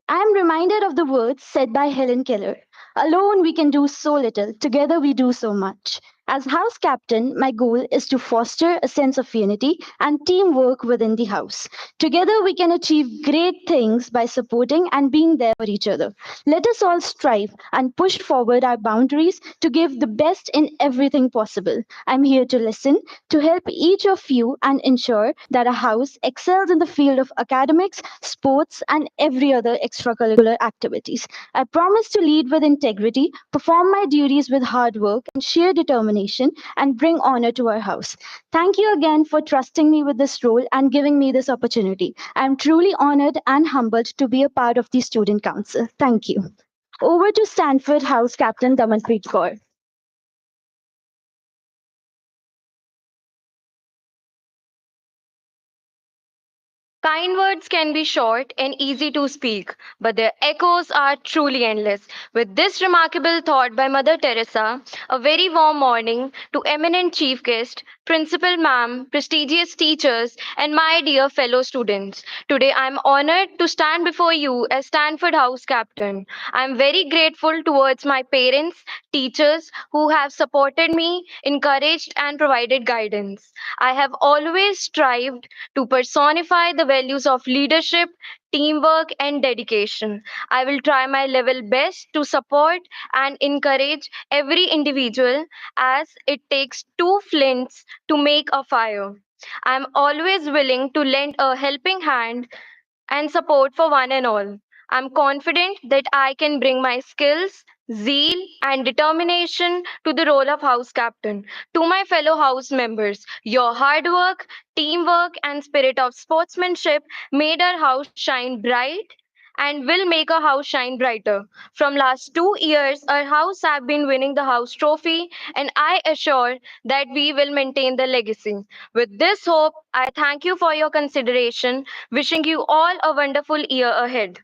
I am reminded of the words said by Helen Keller. Alone we can do so little, together we do so much. As house captain, my goal is to foster a sense of unity and teamwork within the house. Together we can achieve great things by supporting and being there for each other. Let us all strive and push forward our boundaries to give the best in everything possible. I'm here to listen, to help each of you and ensure that a house excels in the field of academics, sports, and every other extracurricular activities. I promise to lead with integrity, perform my duties with hard work and sheer determination, and bring honor to our house. Thank you again for trusting me with this role and giving me this opportunity. I am truly honored and humbled to be a part of the Student Council. Thank you. Over to Stanford House Captain Damanpreet Kaur. Kind words can be short and easy to speak, but their echoes are truly endless. With this remarkable thought by Mother Teresa, a very warm morning to eminent chief guest, principal ma'am, prestigious teachers, and my dear fellow students. Today I am honored to stand before you as Stanford House captain. I am very grateful towards my parents, teachers who have supported me, encouraged, and provided guidance. I have always strived to personify the values of leadership, teamwork, and dedication. I will try my level best to support and encourage every individual as it takes two flints to make a fire. I am always willing to lend a helping hand and support for one and all. I'm confident that I can bring my skills, zeal, and determination to the role of house captain. To my fellow house members, your hard work, teamwork, and spirit of sportsmanship made our house shine bright and will make our house shine brighter. From last 2 years, our house have been winning the house trophy, and I assure that we will maintain the legacy. With this hope, I thank you for your consideration, wishing you all a wonderful year ahead.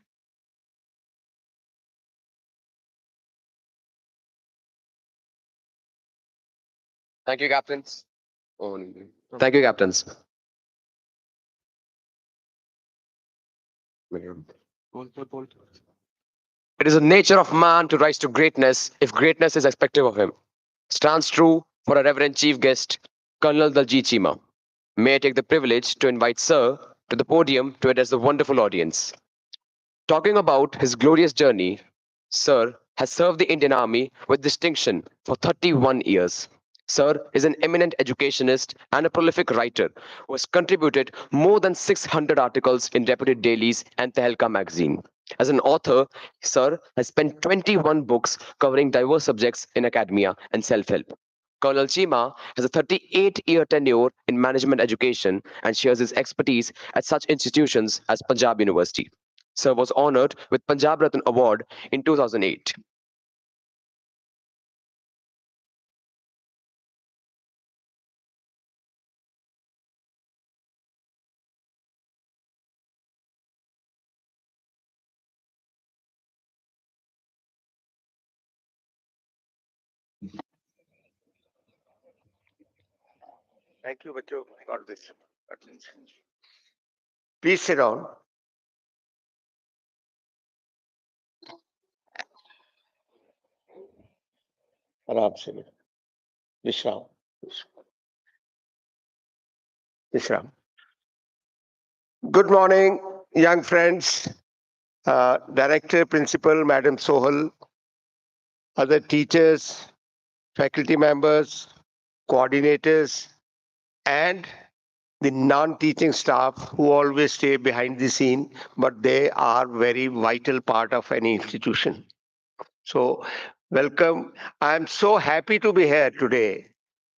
Thank you, captains. Oh, no. Thank you, captains. It is the nature of man to rise to greatness if greatness is expected of him. Stands true for a reverend chief guest, Colonel Daljit Chima. May I take the privilege to invite Sir to the podium to address the wonderful audience. Talking about his glorious journey, Sir has served the Indian Army with distinction for 31 years. Sir is an eminent educationist and a prolific writer who has contributed more than 600 articles in reputed dailies and Tehelka magazine. As an author, Sir has spent 21 books covering diverse subjects in academia and self-help. Colonel Chima has a 38-year tenure in management education and shares his expertise at such institutions as Punjab University. Sir was honored with Punjab Ratna Award in 2008. Thank you, Bacho. Got this. Please sit down. आराम से विश्राम विश्राम. Good morning, young friends, director, principal, Madam Sohal, other teachers, faculty members, coordinators, and the non-teaching staff who always stay behind the scene, but they are very vital part of any institution. So welcome. I'm so happy to be here today.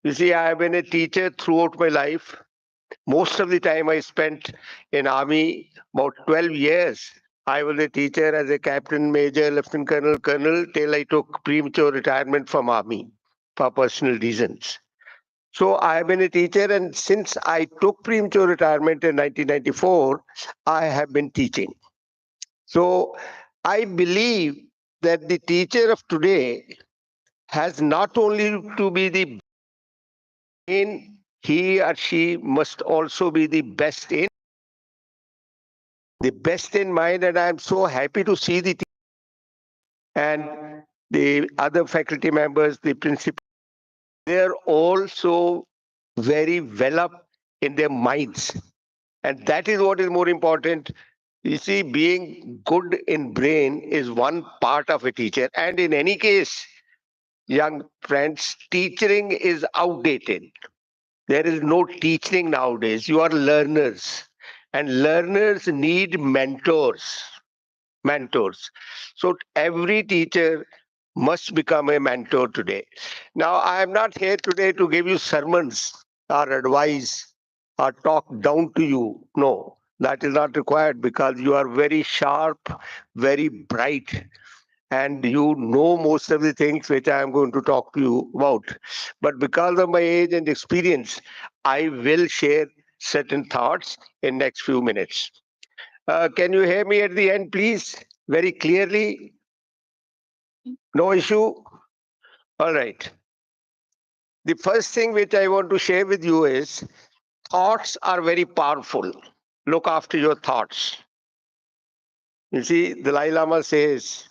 You see, I have been a teacher throughout my life. Most of the time I spent in army, about 12 years. I was a teacher as a captain, major, lieutenant colonel, till I took premature retirement from army for personal reasons. So I have been a teacher, and since I took premature retirement in 1994, I have been teaching. So I believe that the teacher of today has not only to be the in, he or she must also be the best in mind, and I'm so happy to see the and the other faculty members, the principal, they're also very well up in their minds. And that is what is more important. You see, being good in brain is one part of a teacher. And in any case, young friends, teaching is outdated. There is no teaching nowadays. You are learners. And learners need mentors. Mentors. So every teacher must become a mentor today. Now, I am not here today to give you sermons or advice or talk down to you. No, that is not required because you are very sharp, very bright, and you know most of the things which I am going to talk to you about. But because of my age and experience, I will share certain thoughts in next few minutes. Can you hear me at the end, please? Very clearly? No issue? All right. The first thing which I want to share with you is thoughts are very powerful. Look after your thoughts. You see, the Dalai Lama says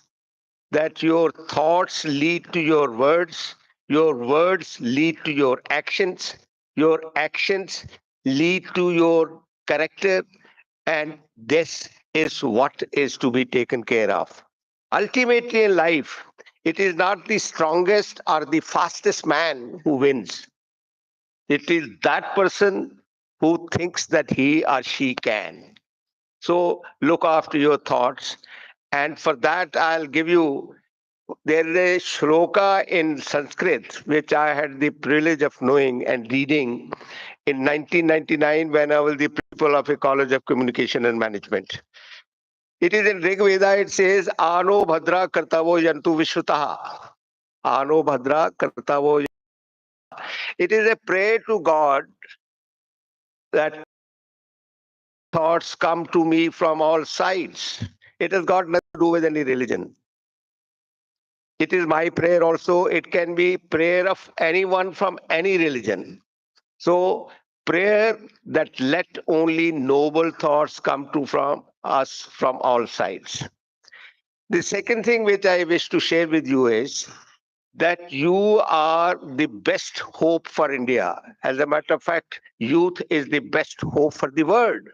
that your thoughts lead to your words lead to your actions lead to your character, and this is what is to be taken care of. Ultimately in life, it is not the strongest or the fastest man who wins. It is that person who thinks that he or she can. So look after your thoughts. And for that, I'll give you, there is a shloka in Sanskrit, which I had the privilege of knowing and reading in 1999 when I was the principal of a college of communication and management. It is in Rig Veda, it says, Ano Bhadra Kartavo Yantu Vishwataha. Ano Bhadra Kartavo. It is a prayer to God that thoughts come to me from all sides. It has got nothing to do with any religion. It is my prayer also. It can be prayer of anyone from any religion. So prayer that let only noble thoughts come to from us from all sides. The second thing which I wish to share with you is that you are the best hope for India. As a matter of fact, youth is the best hope for the world.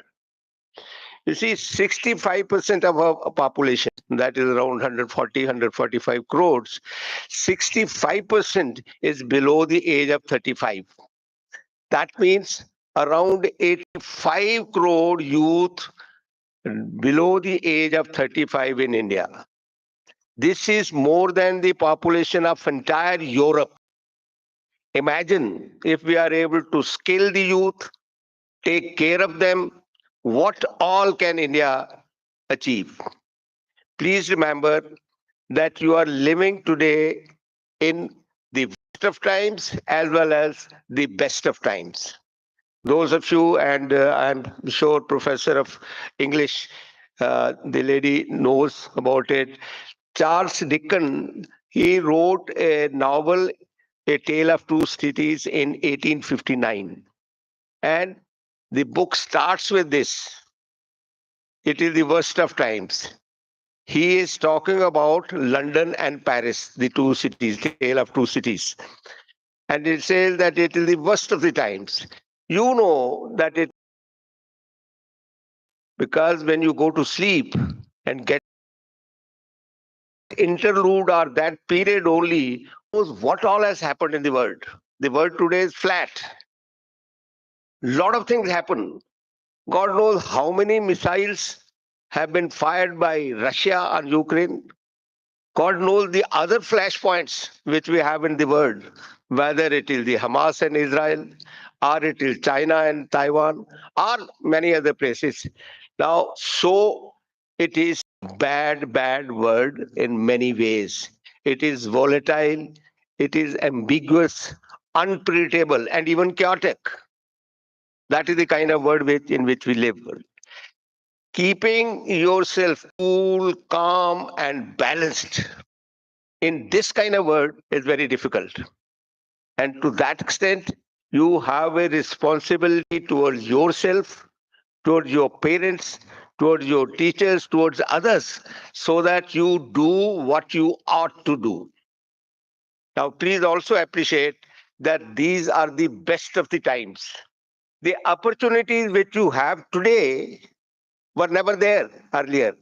You see, 65% of our population, that is around 140, 145 crores, 65% is below the age of 35. That means around 85 crore youth below the age of 35 in India. This is more than the population of entire Europe. Imagine if we are able to skill the youth, take care of them, what all can India achieve? Please remember that you are living today in the worst of times as well as the best of times. Those of you, and I'm sure Professor of English, the lady knows about it. Charles Dickens, he wrote a novel, A Tale of Two Cities in 1859. And the book starts with this. It is the worst of times. He is talking about London and Paris, the two cities, tale of two cities. And it says that it is the worst of the times. You know that it, because when you go to sleep and get interlude or that period only, knows what all has happened in the world. The world today is flat. Lot of things happen. God knows how many missiles have been fired by Russia on Ukraine. God knows the other flashpoints which we have in the world, whether it is the Hamas and Israel, or it is China and Taiwan, or many other places. Now, so it is bad word in many ways. It is volatile, it is ambiguous, unpredictable, and even chaotic. That is the kind of word in which we live. Keeping yourself cool, calm, and balanced in this kind of world is very difficult. And to that extent, you have a responsibility towards yourself, towards your parents, towards your teachers, towards others, so that you do what you ought to do. Now, please also appreciate that these are the best of the times. The opportunities which you have today were never there earlier.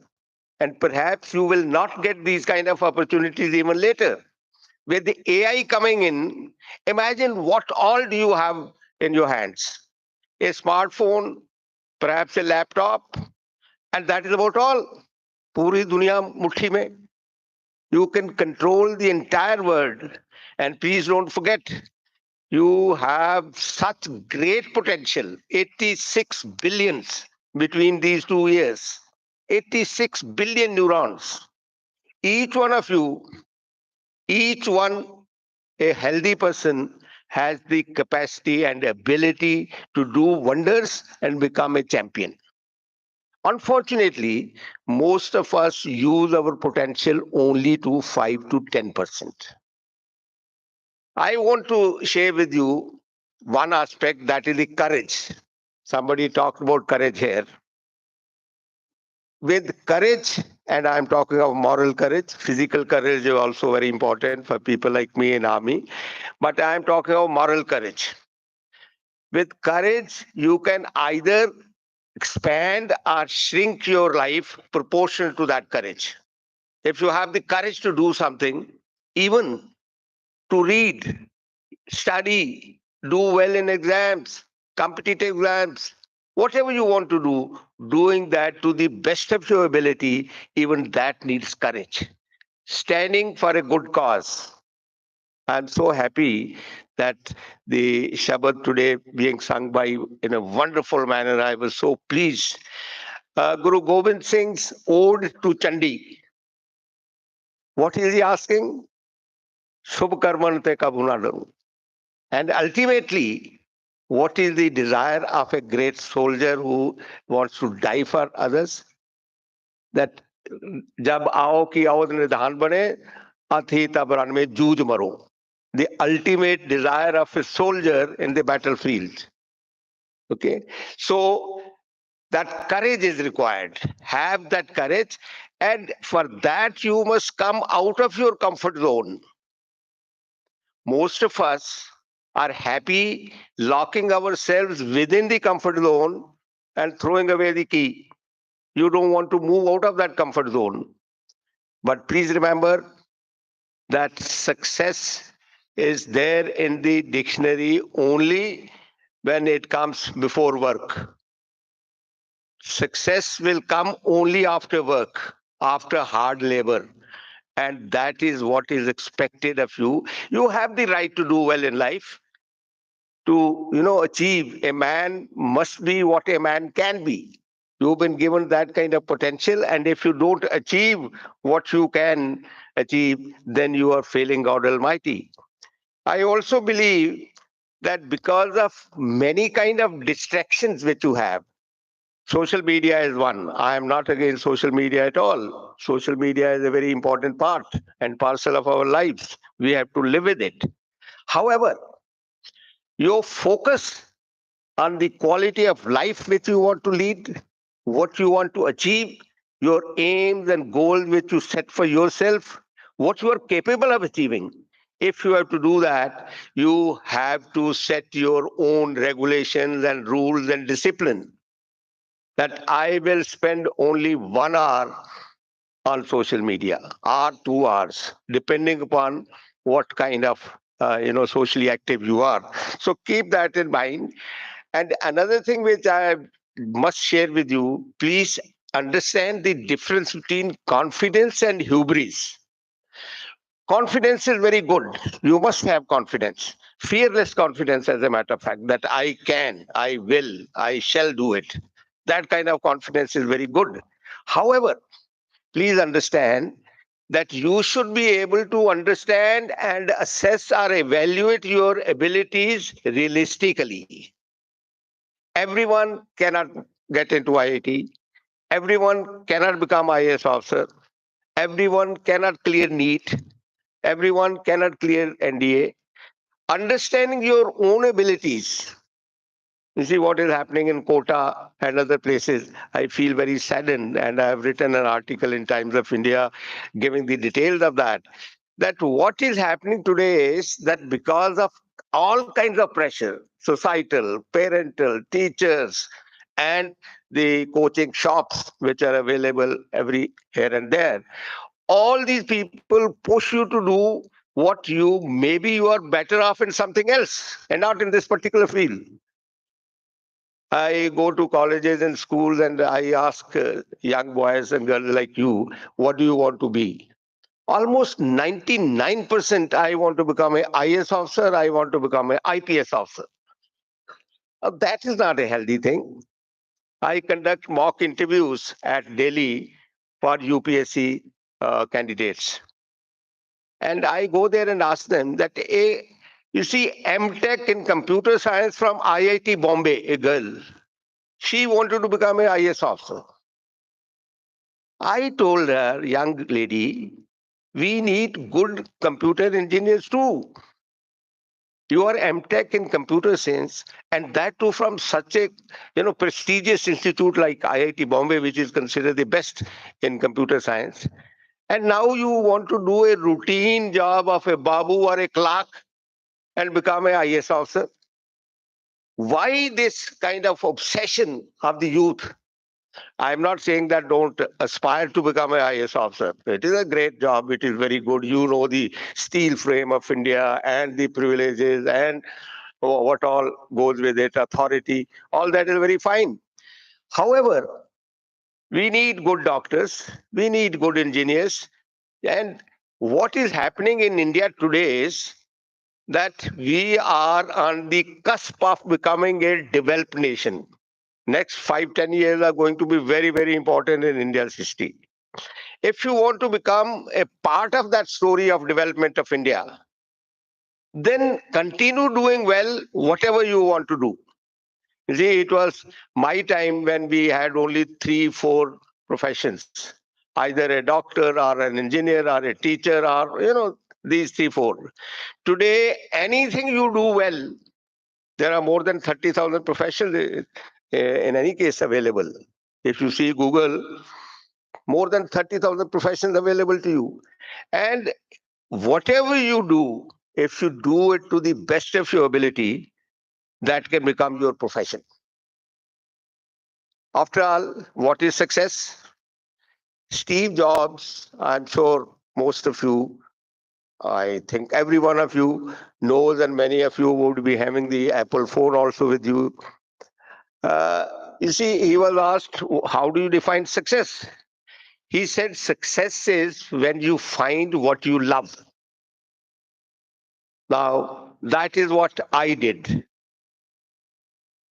And perhaps you will not get these kind of opportunities even later. With the AI coming in, imagine what all do you have in your hands? A smartphone, perhaps a laptop, and that is about all. Puri dunya muthi mein. You can control the entire world. And please don't forget, you have such great potential, 86 billions between these 2 years. 86 billion neurons. Each one of you, each one, a healthy person, has the capacity and ability to do wonders and become a champion. Unfortunately, most of us use our potential only to 5 to 10%. I want to share with you one aspect, that is the courage. Somebody talked about courage here. With courage, and I'm talking of moral courage, physical courage is also very important for people like me in army, but I'm talking of moral courage. With courage, you can either expand or shrink your life proportional to that courage. If you have the courage to do something, even to read, study, do well in exams, competitive exams, Whatever you want to do, doing that to the best of your ability, even that needs courage. Standing for a good cause. I'm so happy that the Shabad today being sung by in a wonderful manner. I was so pleased. Guru Gobind Singh's Ode to Chandi. What is he asking? Shubh karman te kabhu na daru. And ultimately, what is the desire of a great soldier who wants to die for others? That jab आओ की आवत निधान बने अथी तब रण में जूझ मरो. The ultimate desire of a soldier in the battlefield. Okay, so that courage is required. Have that courage, and for that you must come out of your comfort zone. Most of us are happy locking ourselves within the comfort zone and throwing away the key. You don't want to move out of that comfort zone. But please remember that success is there in the dictionary only when it comes before work. Success will come only after work, after hard labor. And that is what is expected of you. You have the right to do well in life. To achieve, a man must be what a man can be. You've been given that kind of potential, and if you don't achieve what you can achieve, then you are failing God Almighty. I also believe that because of many kind of distractions which you have, social media is one. I am not against social media at all. Social media is a very important part and parcel of our lives. We have to live with it. However, your focus on the quality of life which you want to lead, what you want to achieve, your aims and goals which you set for yourself, what you are capable of achieving. If you have to do that, you have to set your own regulations and rules and discipline. That I will spend only 1 hour on social media, or 2 hours, depending upon what kind of socially active you are. So keep that in mind. And another thing which I must share with you, please understand the difference between confidence and hubris. Confidence is very good. You must have confidence. Fearless confidence, as a matter of fact, that I can, I will, I shall do it. That kind of confidence is very good. However, please understand that you should be able to understand and assess or evaluate your abilities realistically. Everyone cannot get into IIT. Everyone cannot become IAS officer. Everyone cannot clear NEET. Everyone cannot clear NDA. Understanding your own abilities. You see what is happening in Kota and other places. I feel very saddened, and I have written an article in Times of India giving the details of that. That what is happening today is that because of all kinds of pressure, societal, parental, teachers, and the coaching shops which are available every here and there, all these people push you to do what maybe you are better off in something else and not in this particular field. I go to colleges and schools and I ask young boys and girls like you, what do you want to be? Almost 99% I want to become an IAS officer, I want to become an IPS officer. That is not a healthy thing. I conduct mock interviews at Delhi for UPSC candidates. And I go there and ask them that, you see, MTech in computer science from IIT Bombay, a girl, she wanted to become an IAS officer. I told her, young lady, we need good computer engineers too. You are MTech in computer science, and that too from such a prestigious institute like IIT Bombay, which is considered the best in computer science. And now you want to do a routine job of a babu or a clerk and become an IAS officer. Why this kind of obsession of the youth? I'm not saying that don't aspire to become an IAS officer. It is a great job. It is very good. You know the steel frame of India and the privileges and what all goes with it, authority. All that is very fine. However, we need good doctors, we need good engineers, and what is happening in India today is that we are on the cusp of becoming a developed nation. Next 5-10 years are going to be very, very important in India's history. If you want to become a part of that story of development of India, then continue doing well whatever you want to do. You see, it was my time when we had only 3-4 professions, either a doctor or an engineer or a teacher or, these 3-4. Today, anything you do well, there are more than 30,000 professions in any case available. If you see Google, more than 30,000 professions available to you. And whatever you do, if you do it to the best of your ability, that can become your profession. After all, what is success? Steve Jobs, I'm sure most of you, I think every one of you knows, and many of you would be having the Apple phone also with you. You see, he was asked, how do you define success? He said, success is when you find what you love. Now, that is what I did.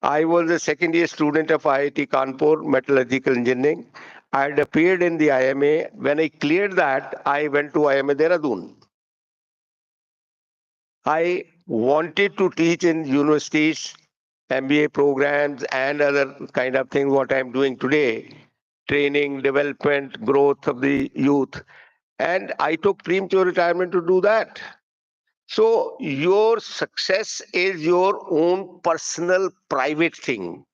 I was a second year student of IIT Kanpur, metallurgical engineering. I had appeared in the IMA. When I cleared that, I went to IMA Dehradun. I wanted to teach in universities, MBA programs, and other kind of things, what I'm doing today, training, development, growth of the youth. And I took premature retirement to do that. So your success is your own personal, private thing.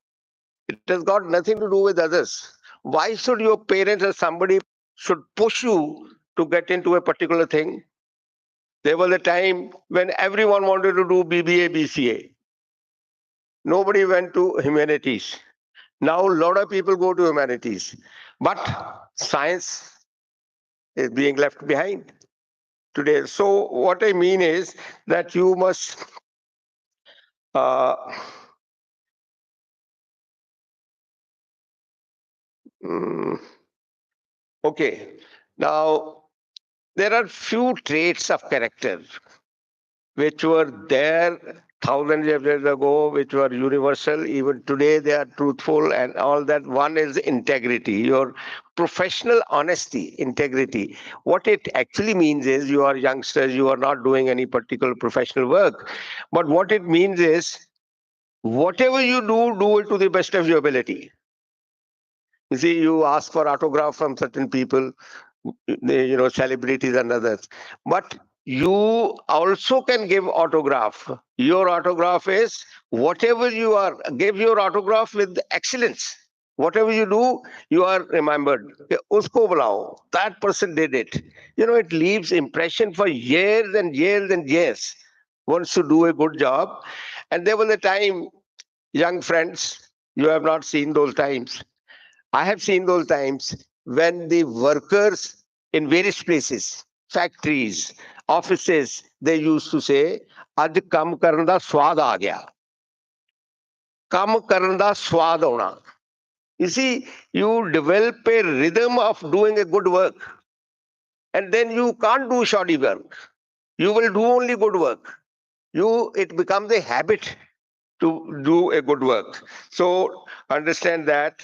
It has got nothing to do with others. Why should your parents or somebody should push you to get into a particular thing? There was a time when everyone wanted to do BBA, BCA. Nobody went to humanities. Now a lot of people go to humanities. But science is being left behind today. So what I mean is that you must uh, okay. Now there are few traits of character which were there thousands of years ago, which were universal. Even today, they are truthful and all that. One is integrity, your professional honesty, integrity. What it actually means is you are youngsters, you are not doing any particular professional work. But what it means is whatever you do, do it to the best of your ability. You see, you ask for autograph from certain people, celebrities and others. But you also can give autograph. Your autograph is whatever you are, give your autograph with excellence. Whatever you do, you are remembered. Usko bulao. That person did it. It leaves impression for years and years and years. Wants to do a good job. And there was a time, young friends, you have not seen those times. I have seen those times when the workers in various places, factories, offices, they used to say, "Aj kam karan da swad aa gaya." Kam karan da swad auna. You see, you develop a rhythm of doing a good work, and then you can't do shoddy work. You will do only good work. It becomes a habit to do a good work. So understand that.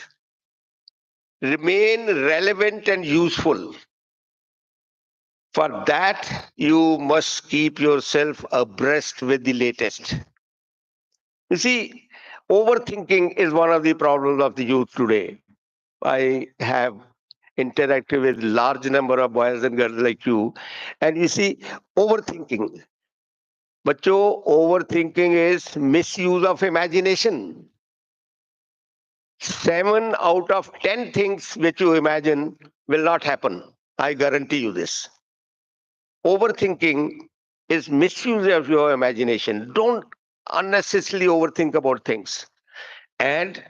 Remain relevant and useful. For that, you must keep yourself abreast with the latest. You see, overthinking is one of the problems of the youth today. I have interacted with large number of boys and girls like you, and you see, overthinking. Bacho, overthinking is misuse of imagination. 7 out of 10 things which you imagine will not happen. I guarantee you this. Overthinking is misuse of your imagination. Don't unnecessarily overthink about things. And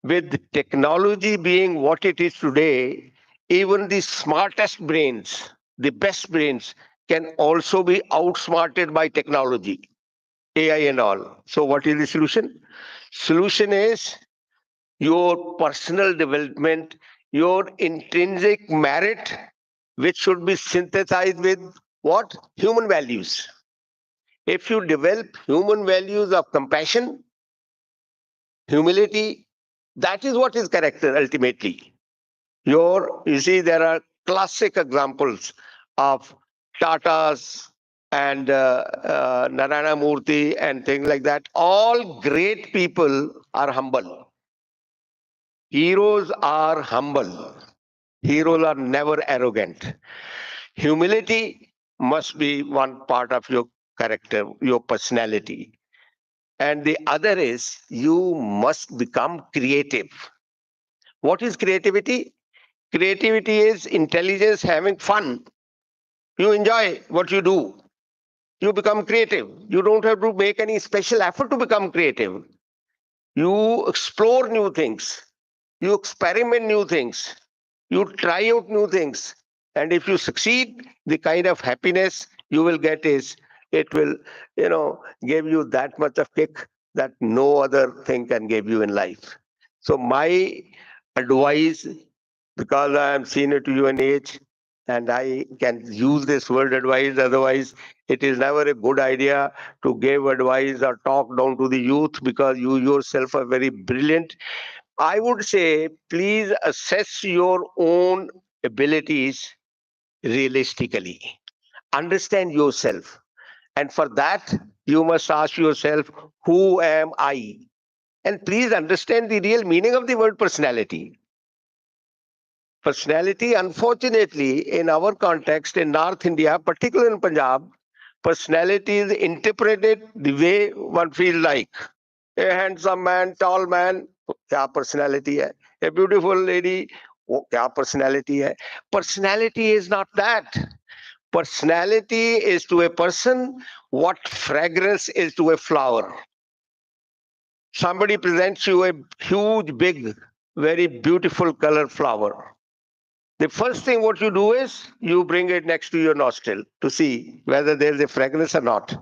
with technology being what it is today, even the smartest brains, the best brains, can also be outsmarted by technology, AI and all. So what is the solution? Solution is your personal development, your intrinsic merit, which should be synthesized with what? Human values. If you develop human values of compassion, humility, that is what is character ultimately. You see, there are classic examples of Tatas and Narayana Murthy and things like that. All great people are humble. Heroes are humble. Heroes are never arrogant. Humility must be one part of your character, your personality. And the other is you must become creative. What is creativity? Creativity is intelligence having fun. You enjoy what you do. You become creative. You don't have to make any special effort to become creative. You explore new things. You experiment new things. You try out new things. And if you succeed, the kind of happiness you will get is it will, give you that much of kick that no other thing can give you in life. So my advice, because I am senior to you in age, and I can use this word advice, otherwise it is never a good idea to give advice or talk down to the youth because you yourself are very brilliant. I would say, please assess your own abilities realistically. Understand yourself. And for that, you must ask yourself, who am I? And please understand the real meaning of the word personality. Personality, unfortunately, in our context in North India, particularly in Punjab, personality is interpreted the way one feels like. A handsome man, tall man, क्या personality है? A beautiful lady, वो क्या personality है? Personality is not that. Personality is to a person what fragrance is to a flower. Somebody presents you a huge, big, very beautiful colored flower. The first thing what you do is you bring it next to your nostril to see whether there is a fragrance or not.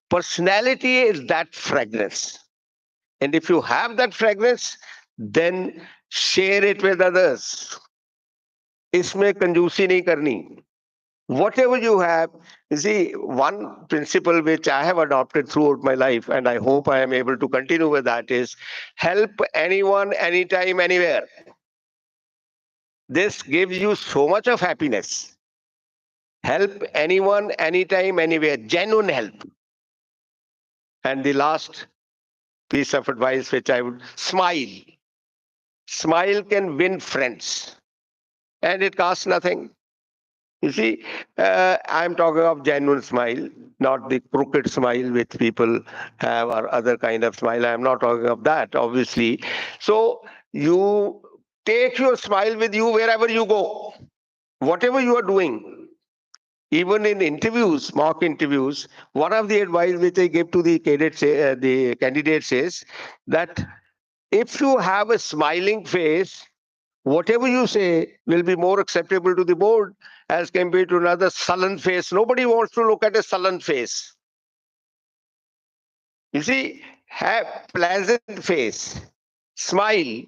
Personality is that fragrance. And if you have that fragrance, then share it with others. इसमें कंजूसी नहीं करनी. Whatever you have, you see, one principle which I have adopted throughout my life, and I hope I am able to continue with that, is help anyone, anytime, anywhere. This gives you so much of happiness. Help anyone, anytime, anywhere. Genuine help. And the last piece of advice which I would smile. Smile can win friends. And it costs nothing. You see, I'm talking of genuine smile, not the crooked smile which people have or other kind of smile. I'm not talking of that, obviously. So you take your smile with you wherever you go, whatever you are doing. Even in interviews, mock interviews, one of the advice which I give to the candidates is that if you have a smiling face, whatever you say will be more acceptable to the board as compared to another sullen face. Nobody wants to look at a sullen face. You see, have pleasant face, smile,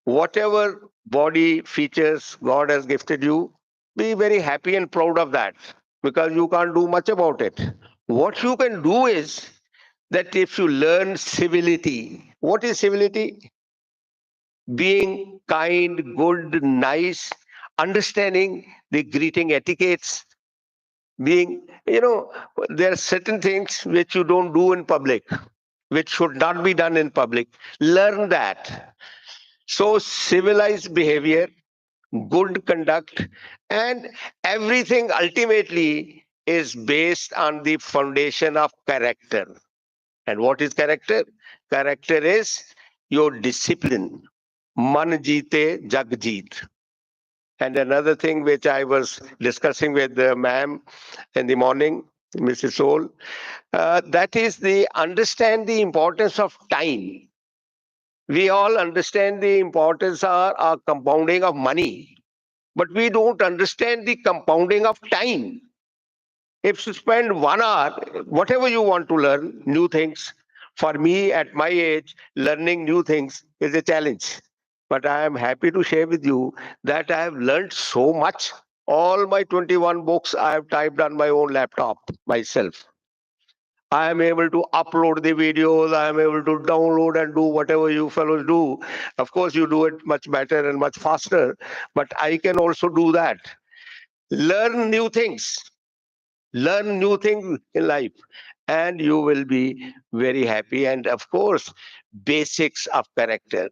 whatever body features God has gifted you, be very happy and proud of that because you can't do much about it. What you can do is that if you learn civility, what is civility? Being kind, good, nice, understanding the greeting etiquettes, there are certain things which you don't do in public, which should not be done in public. Learn that. So, civilized behavior, good conduct, and everything ultimately is based on the foundation of character. And what is character? Character is your discipline. Man jeete, jag jeet. And another thing which I was discussing with the ma'am in the morning, Mrs. Soul, that is the understand the importance of time. We all understand the importance of compounding of money, but we don't understand the compounding of time. If you spend 1 hour, whatever you want to learn, new things, For me, at my age, learning new things is a challenge. But I am happy to share with you that I have learned so much. All my 21 books I have typed on my own laptop myself. I am able to upload the videos. I am able to download and do whatever you fellows do. Of course, you do it much better and much faster, but I can also do that. Learn new things. Learn new things in life, and you will be very happy. And of course, basics of character,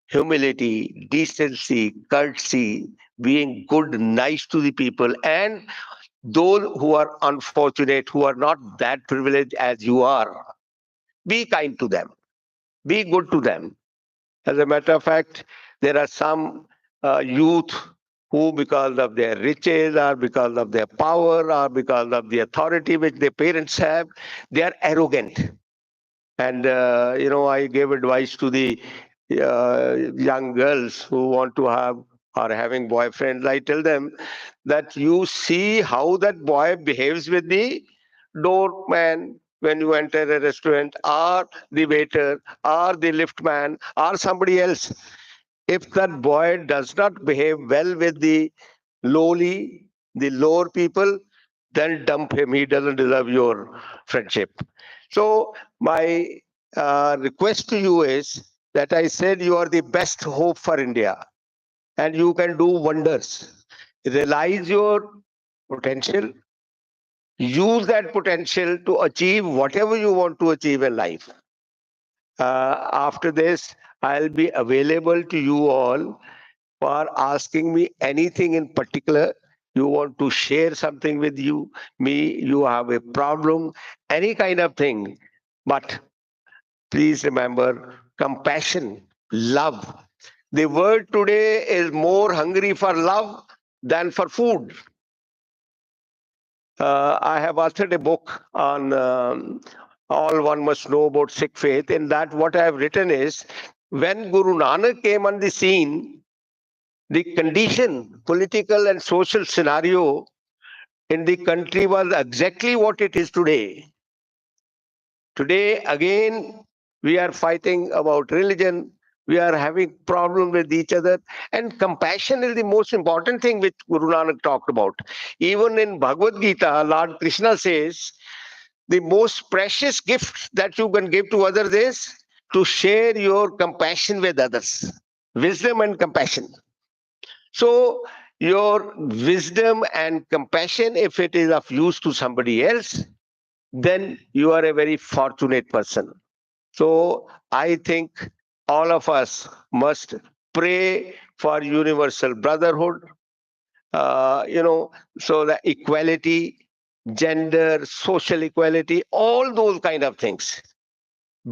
humility, decency, courtesy, being good, nice to the people, and those who are unfortunate, who are not that privileged as you are, be kind to them, be good to them. As a matter of fact, there are some youth who, because of their riches or because of their power or because of the authority which their parents have, they are arrogant. And, I gave advice to the young girls who want to have or having boyfriends. I tell them that you see how that boy behaves with the doorman when you enter a restaurant, or the waiter, or the liftman, or somebody else. If that boy does not behave well with the lowly, the lower people, then dump him. He doesn't deserve your friendship. So, my request to you is that I said you are the best hope for India and you can do wonders. Realize your potential, use that potential to achieve whatever you want to achieve in life. After this, I'll be available to you all for asking me anything in particular. You want to share something with me, you have a problem, any kind of thing. But please remember compassion, love. The world today is more hungry for love than for food. I have authored a book on all one must know about Sikh faith. In that, what I have written is when Guru Nanak came on the scene, the condition, political and social scenario in the country was exactly what it is today. Today, again, we are fighting about religion. We are having problem with each other. And compassion is the most important thing which Guru Nanak talked about. Even in Bhagavad Gita, Lord Krishna says, the most precious gift that you can give to others is to share your compassion with others. Wisdom and compassion. So, your wisdom and compassion, if it is of use to somebody else, then you are a very fortunate person. So I think all of us must pray for universal brotherhood, so the equality, gender, social equality, all those kind of things.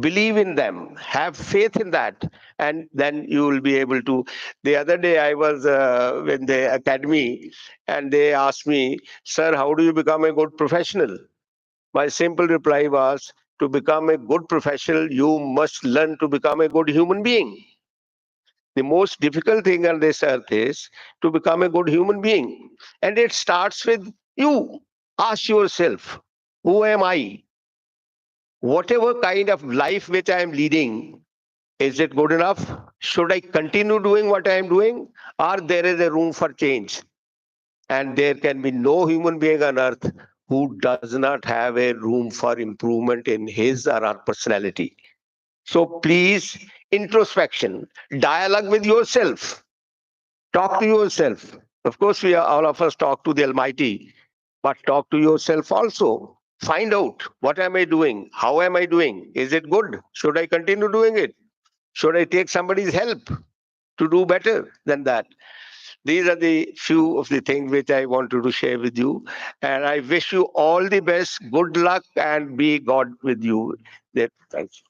Believe in them, have faith in that, and then you will be able to. The other day I was in the academy and they asked me, "Sir, how do you become a good professional?" My simple reply was, to become a good professional, you must learn to become a good human being. The most difficult thing on this earth is to become a good human being. And it starts with you. Ask yourself, who am I? Whatever kind of life which I am leading, is it good enough? Should I continue doing what I am doing? Or there is a room for change? And there can be no human being on earth who does not have a room for improvement in his or her personality. So please, introspection, dialogue with yourself, talk to yourself. Of course, we are all of us talk to the Almighty, but talk to yourself also. Find out, what am I doing? How am I doing? Is it good? Should I continue doing it? Should I take somebody's help to do better than that? These are the few of the things which I wanted to share with you. And I wish you all the best. Good luck and be God with you. Thank you.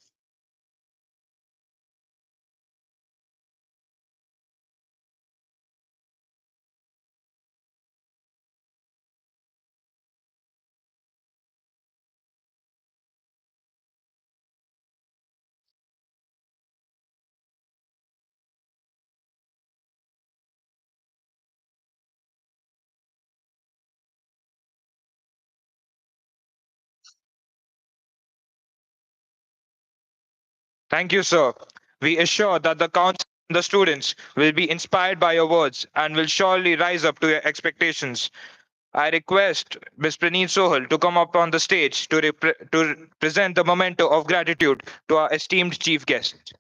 Thank you, sir. We assure that the council and the students will be inspired by your words and will surely rise up to your expectations. I request Ms. Praneet Sohal to come up on the stage to present the memento of gratitude to our esteemed chief guest.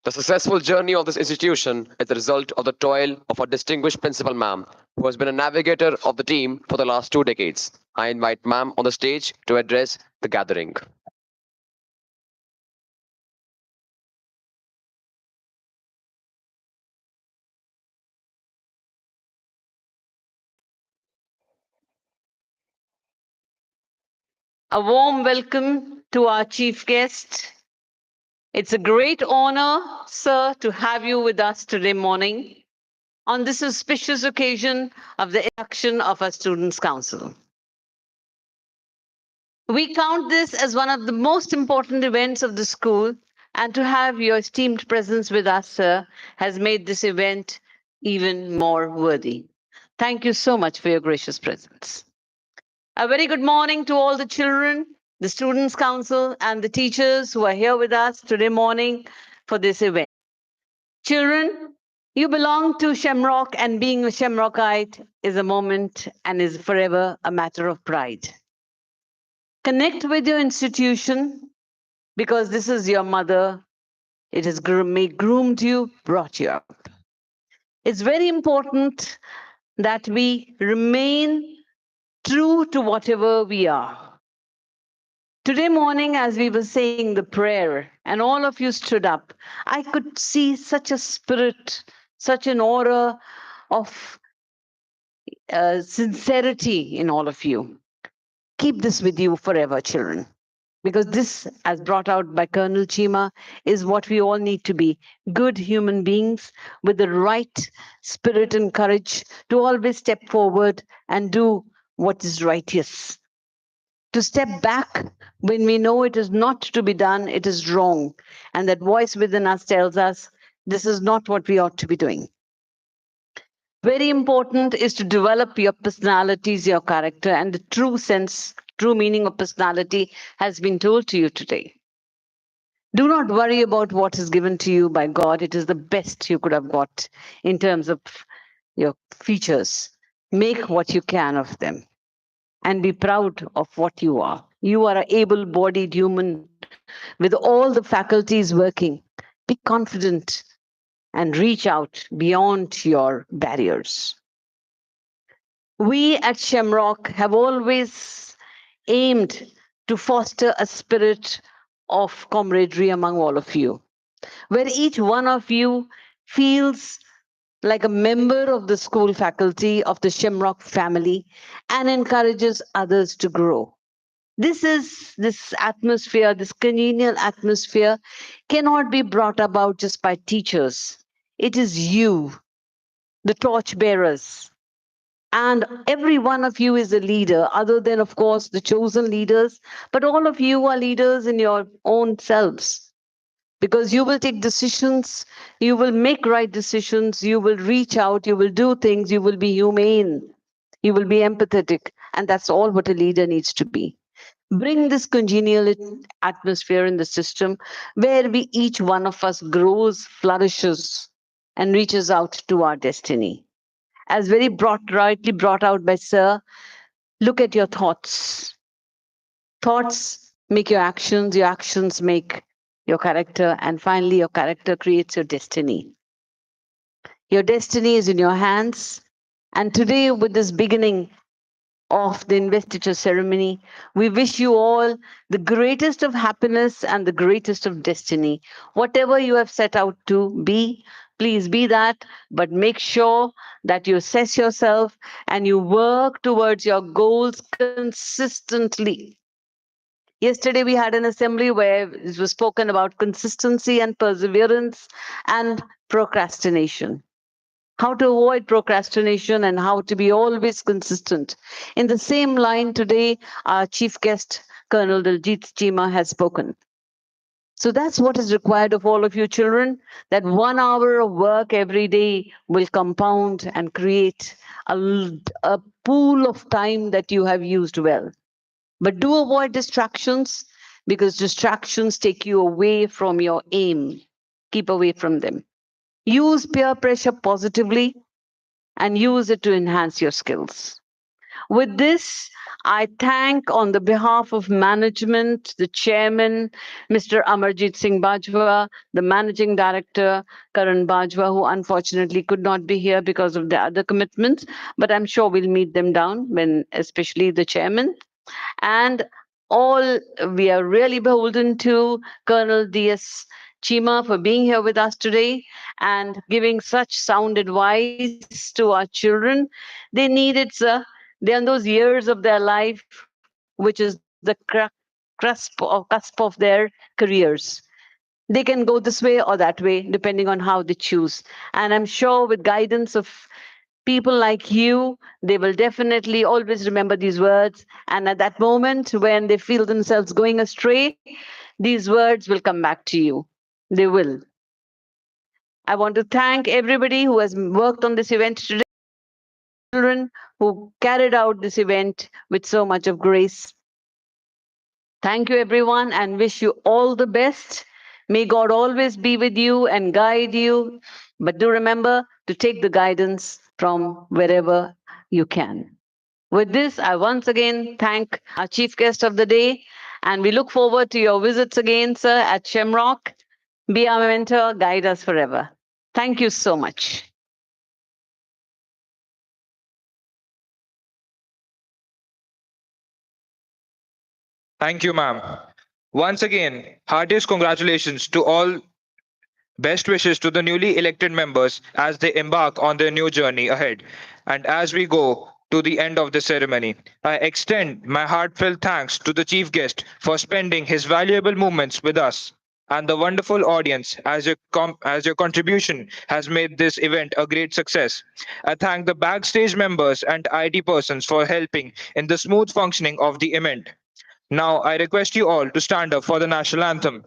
The successful journey of this institution is the result of the toil of our distinguished principal ma'am, who has been a navigator of the team for the last 2 decades. I invite ma'am on the stage to address the gathering. A warm welcome to our chief guest. It's a great honor, sir, to have you with us today morning on this auspicious occasion of the election of our Students' Council. We count this as one of the most important events of the school, and to have your esteemed presence with us, sir, has made this event even more worthy. Thank you so much for your gracious presence. A very good morning to all the children, the Students' Council, and the teachers who are here with us today morning for this event. Children, you belong to Shemrock, and being a Shemrockite is a moment and is forever a matter of pride. Connect with your institution because this is your mother. It has groomed you, brought you up. It's very important that we remain true to whatever we are. Today morning, as we were saying the prayer, and all of you stood up, I could see such a spirit, such an aura of sincerity in all of you. Keep this with you forever, children, because this, as brought out by Colonel Chima, is what we all need to be, good human beings with the right spirit and courage to always step forward and do what is righteous. To step back when we know it is not to be done, it is wrong. And that voice within us tells us this is not what we ought to be doing. Very important is to develop your personalities, your character, and the true sense, true meaning of personality has been told to you today. Do not worry about what is given to you by God. It is the best you could have got in terms of your features. Make what you can of them and be proud of what you are. You are an able bodied human with all the faculties working. Be confident and reach out beyond your barriers. We at Shemrock have always aimed to foster a spirit of camaraderie among all of you, where each one of you feels like a member of the school faculty of the Shemrock family and encourages others to grow. This atmosphere, this congenial atmosphere cannot be brought about just by teachers. It is you, the torch bearers. And every one of you is a leader, other than, of course, the chosen leaders. But all of you are leaders in your own selves because you will take decisions, you will make right decisions, you will reach out, you will do things, you will be humane, you will be empathetic. And that's all what a leader needs to be. Bring this congenial atmosphere in the system where we each one of us grows, flourishes, and reaches out to our destiny. As rightly brought out by Sir, look at your thoughts. Thoughts make your actions make your character, and finally, your character creates your destiny. Your destiny is in your hands. And today, with this beginning of the investiture ceremony, we wish you all the greatest of happiness and the greatest of destiny. Whatever you have set out to be, please be that, but make sure that you assess yourself and you work towards your goals consistently. Yesterday, we had an assembly where it was spoken about consistency and perseverance and procrastination, how to avoid procrastination and how to be always consistent. In the same line, today, our chief guest, Colonel Daljit Chima, has spoken. So that's what is required of all of you children, that 1 hour of work every day will compound and create a pool of time that you have used well. But do avoid distractions because distractions take you away from your aim. Keep away from them. Use peer pressure positively and use it to enhance your skills. With this, I thank on the behalf of management, the chairman, Mr. Amarjit Singh Bajwa, the managing director, Karan Bajwa, who unfortunately could not be here because of the other commitments, but I'm sure we'll meet them down when, especially the chairman. And all we are really beholden to Colonel D.S. Chima for being here with us today and giving such sound advice to our children. They need it, sir. They're in those years of their life, which is the cusp of their careers. They can go this way or that way, depending on how they choose. And I'm sure with guidance of people like you, they will definitely always remember these words. And at that moment when they feel themselves going astray, these words will come back to you. They will. I want to thank everybody who has worked on this event today, children who carried out this event with so much of grace. Thank you, everyone, and wish you all the best. May God always be with you and guide you. But do remember to take the guidance from wherever you can. With this, I once again thank our chief guest of the day, and we look forward to your visits again, sir, at Shemrock. Be our mentor, guide us forever. Thank you so much. Thank you, ma'am. Once again, heartiest congratulations to all. Best wishes to the newly elected members as they embark on their new journey ahead. And as we go to the end of the ceremony, I extend my heartfelt thanks to the chief guest for spending his valuable moments with us and the wonderful audience as your contribution has made this event a great success. I thank the backstage members and IT persons for helping in the smooth functioning of the event. Now I request you all to stand up for the national anthem.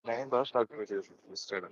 9 bars talking with you, Mr.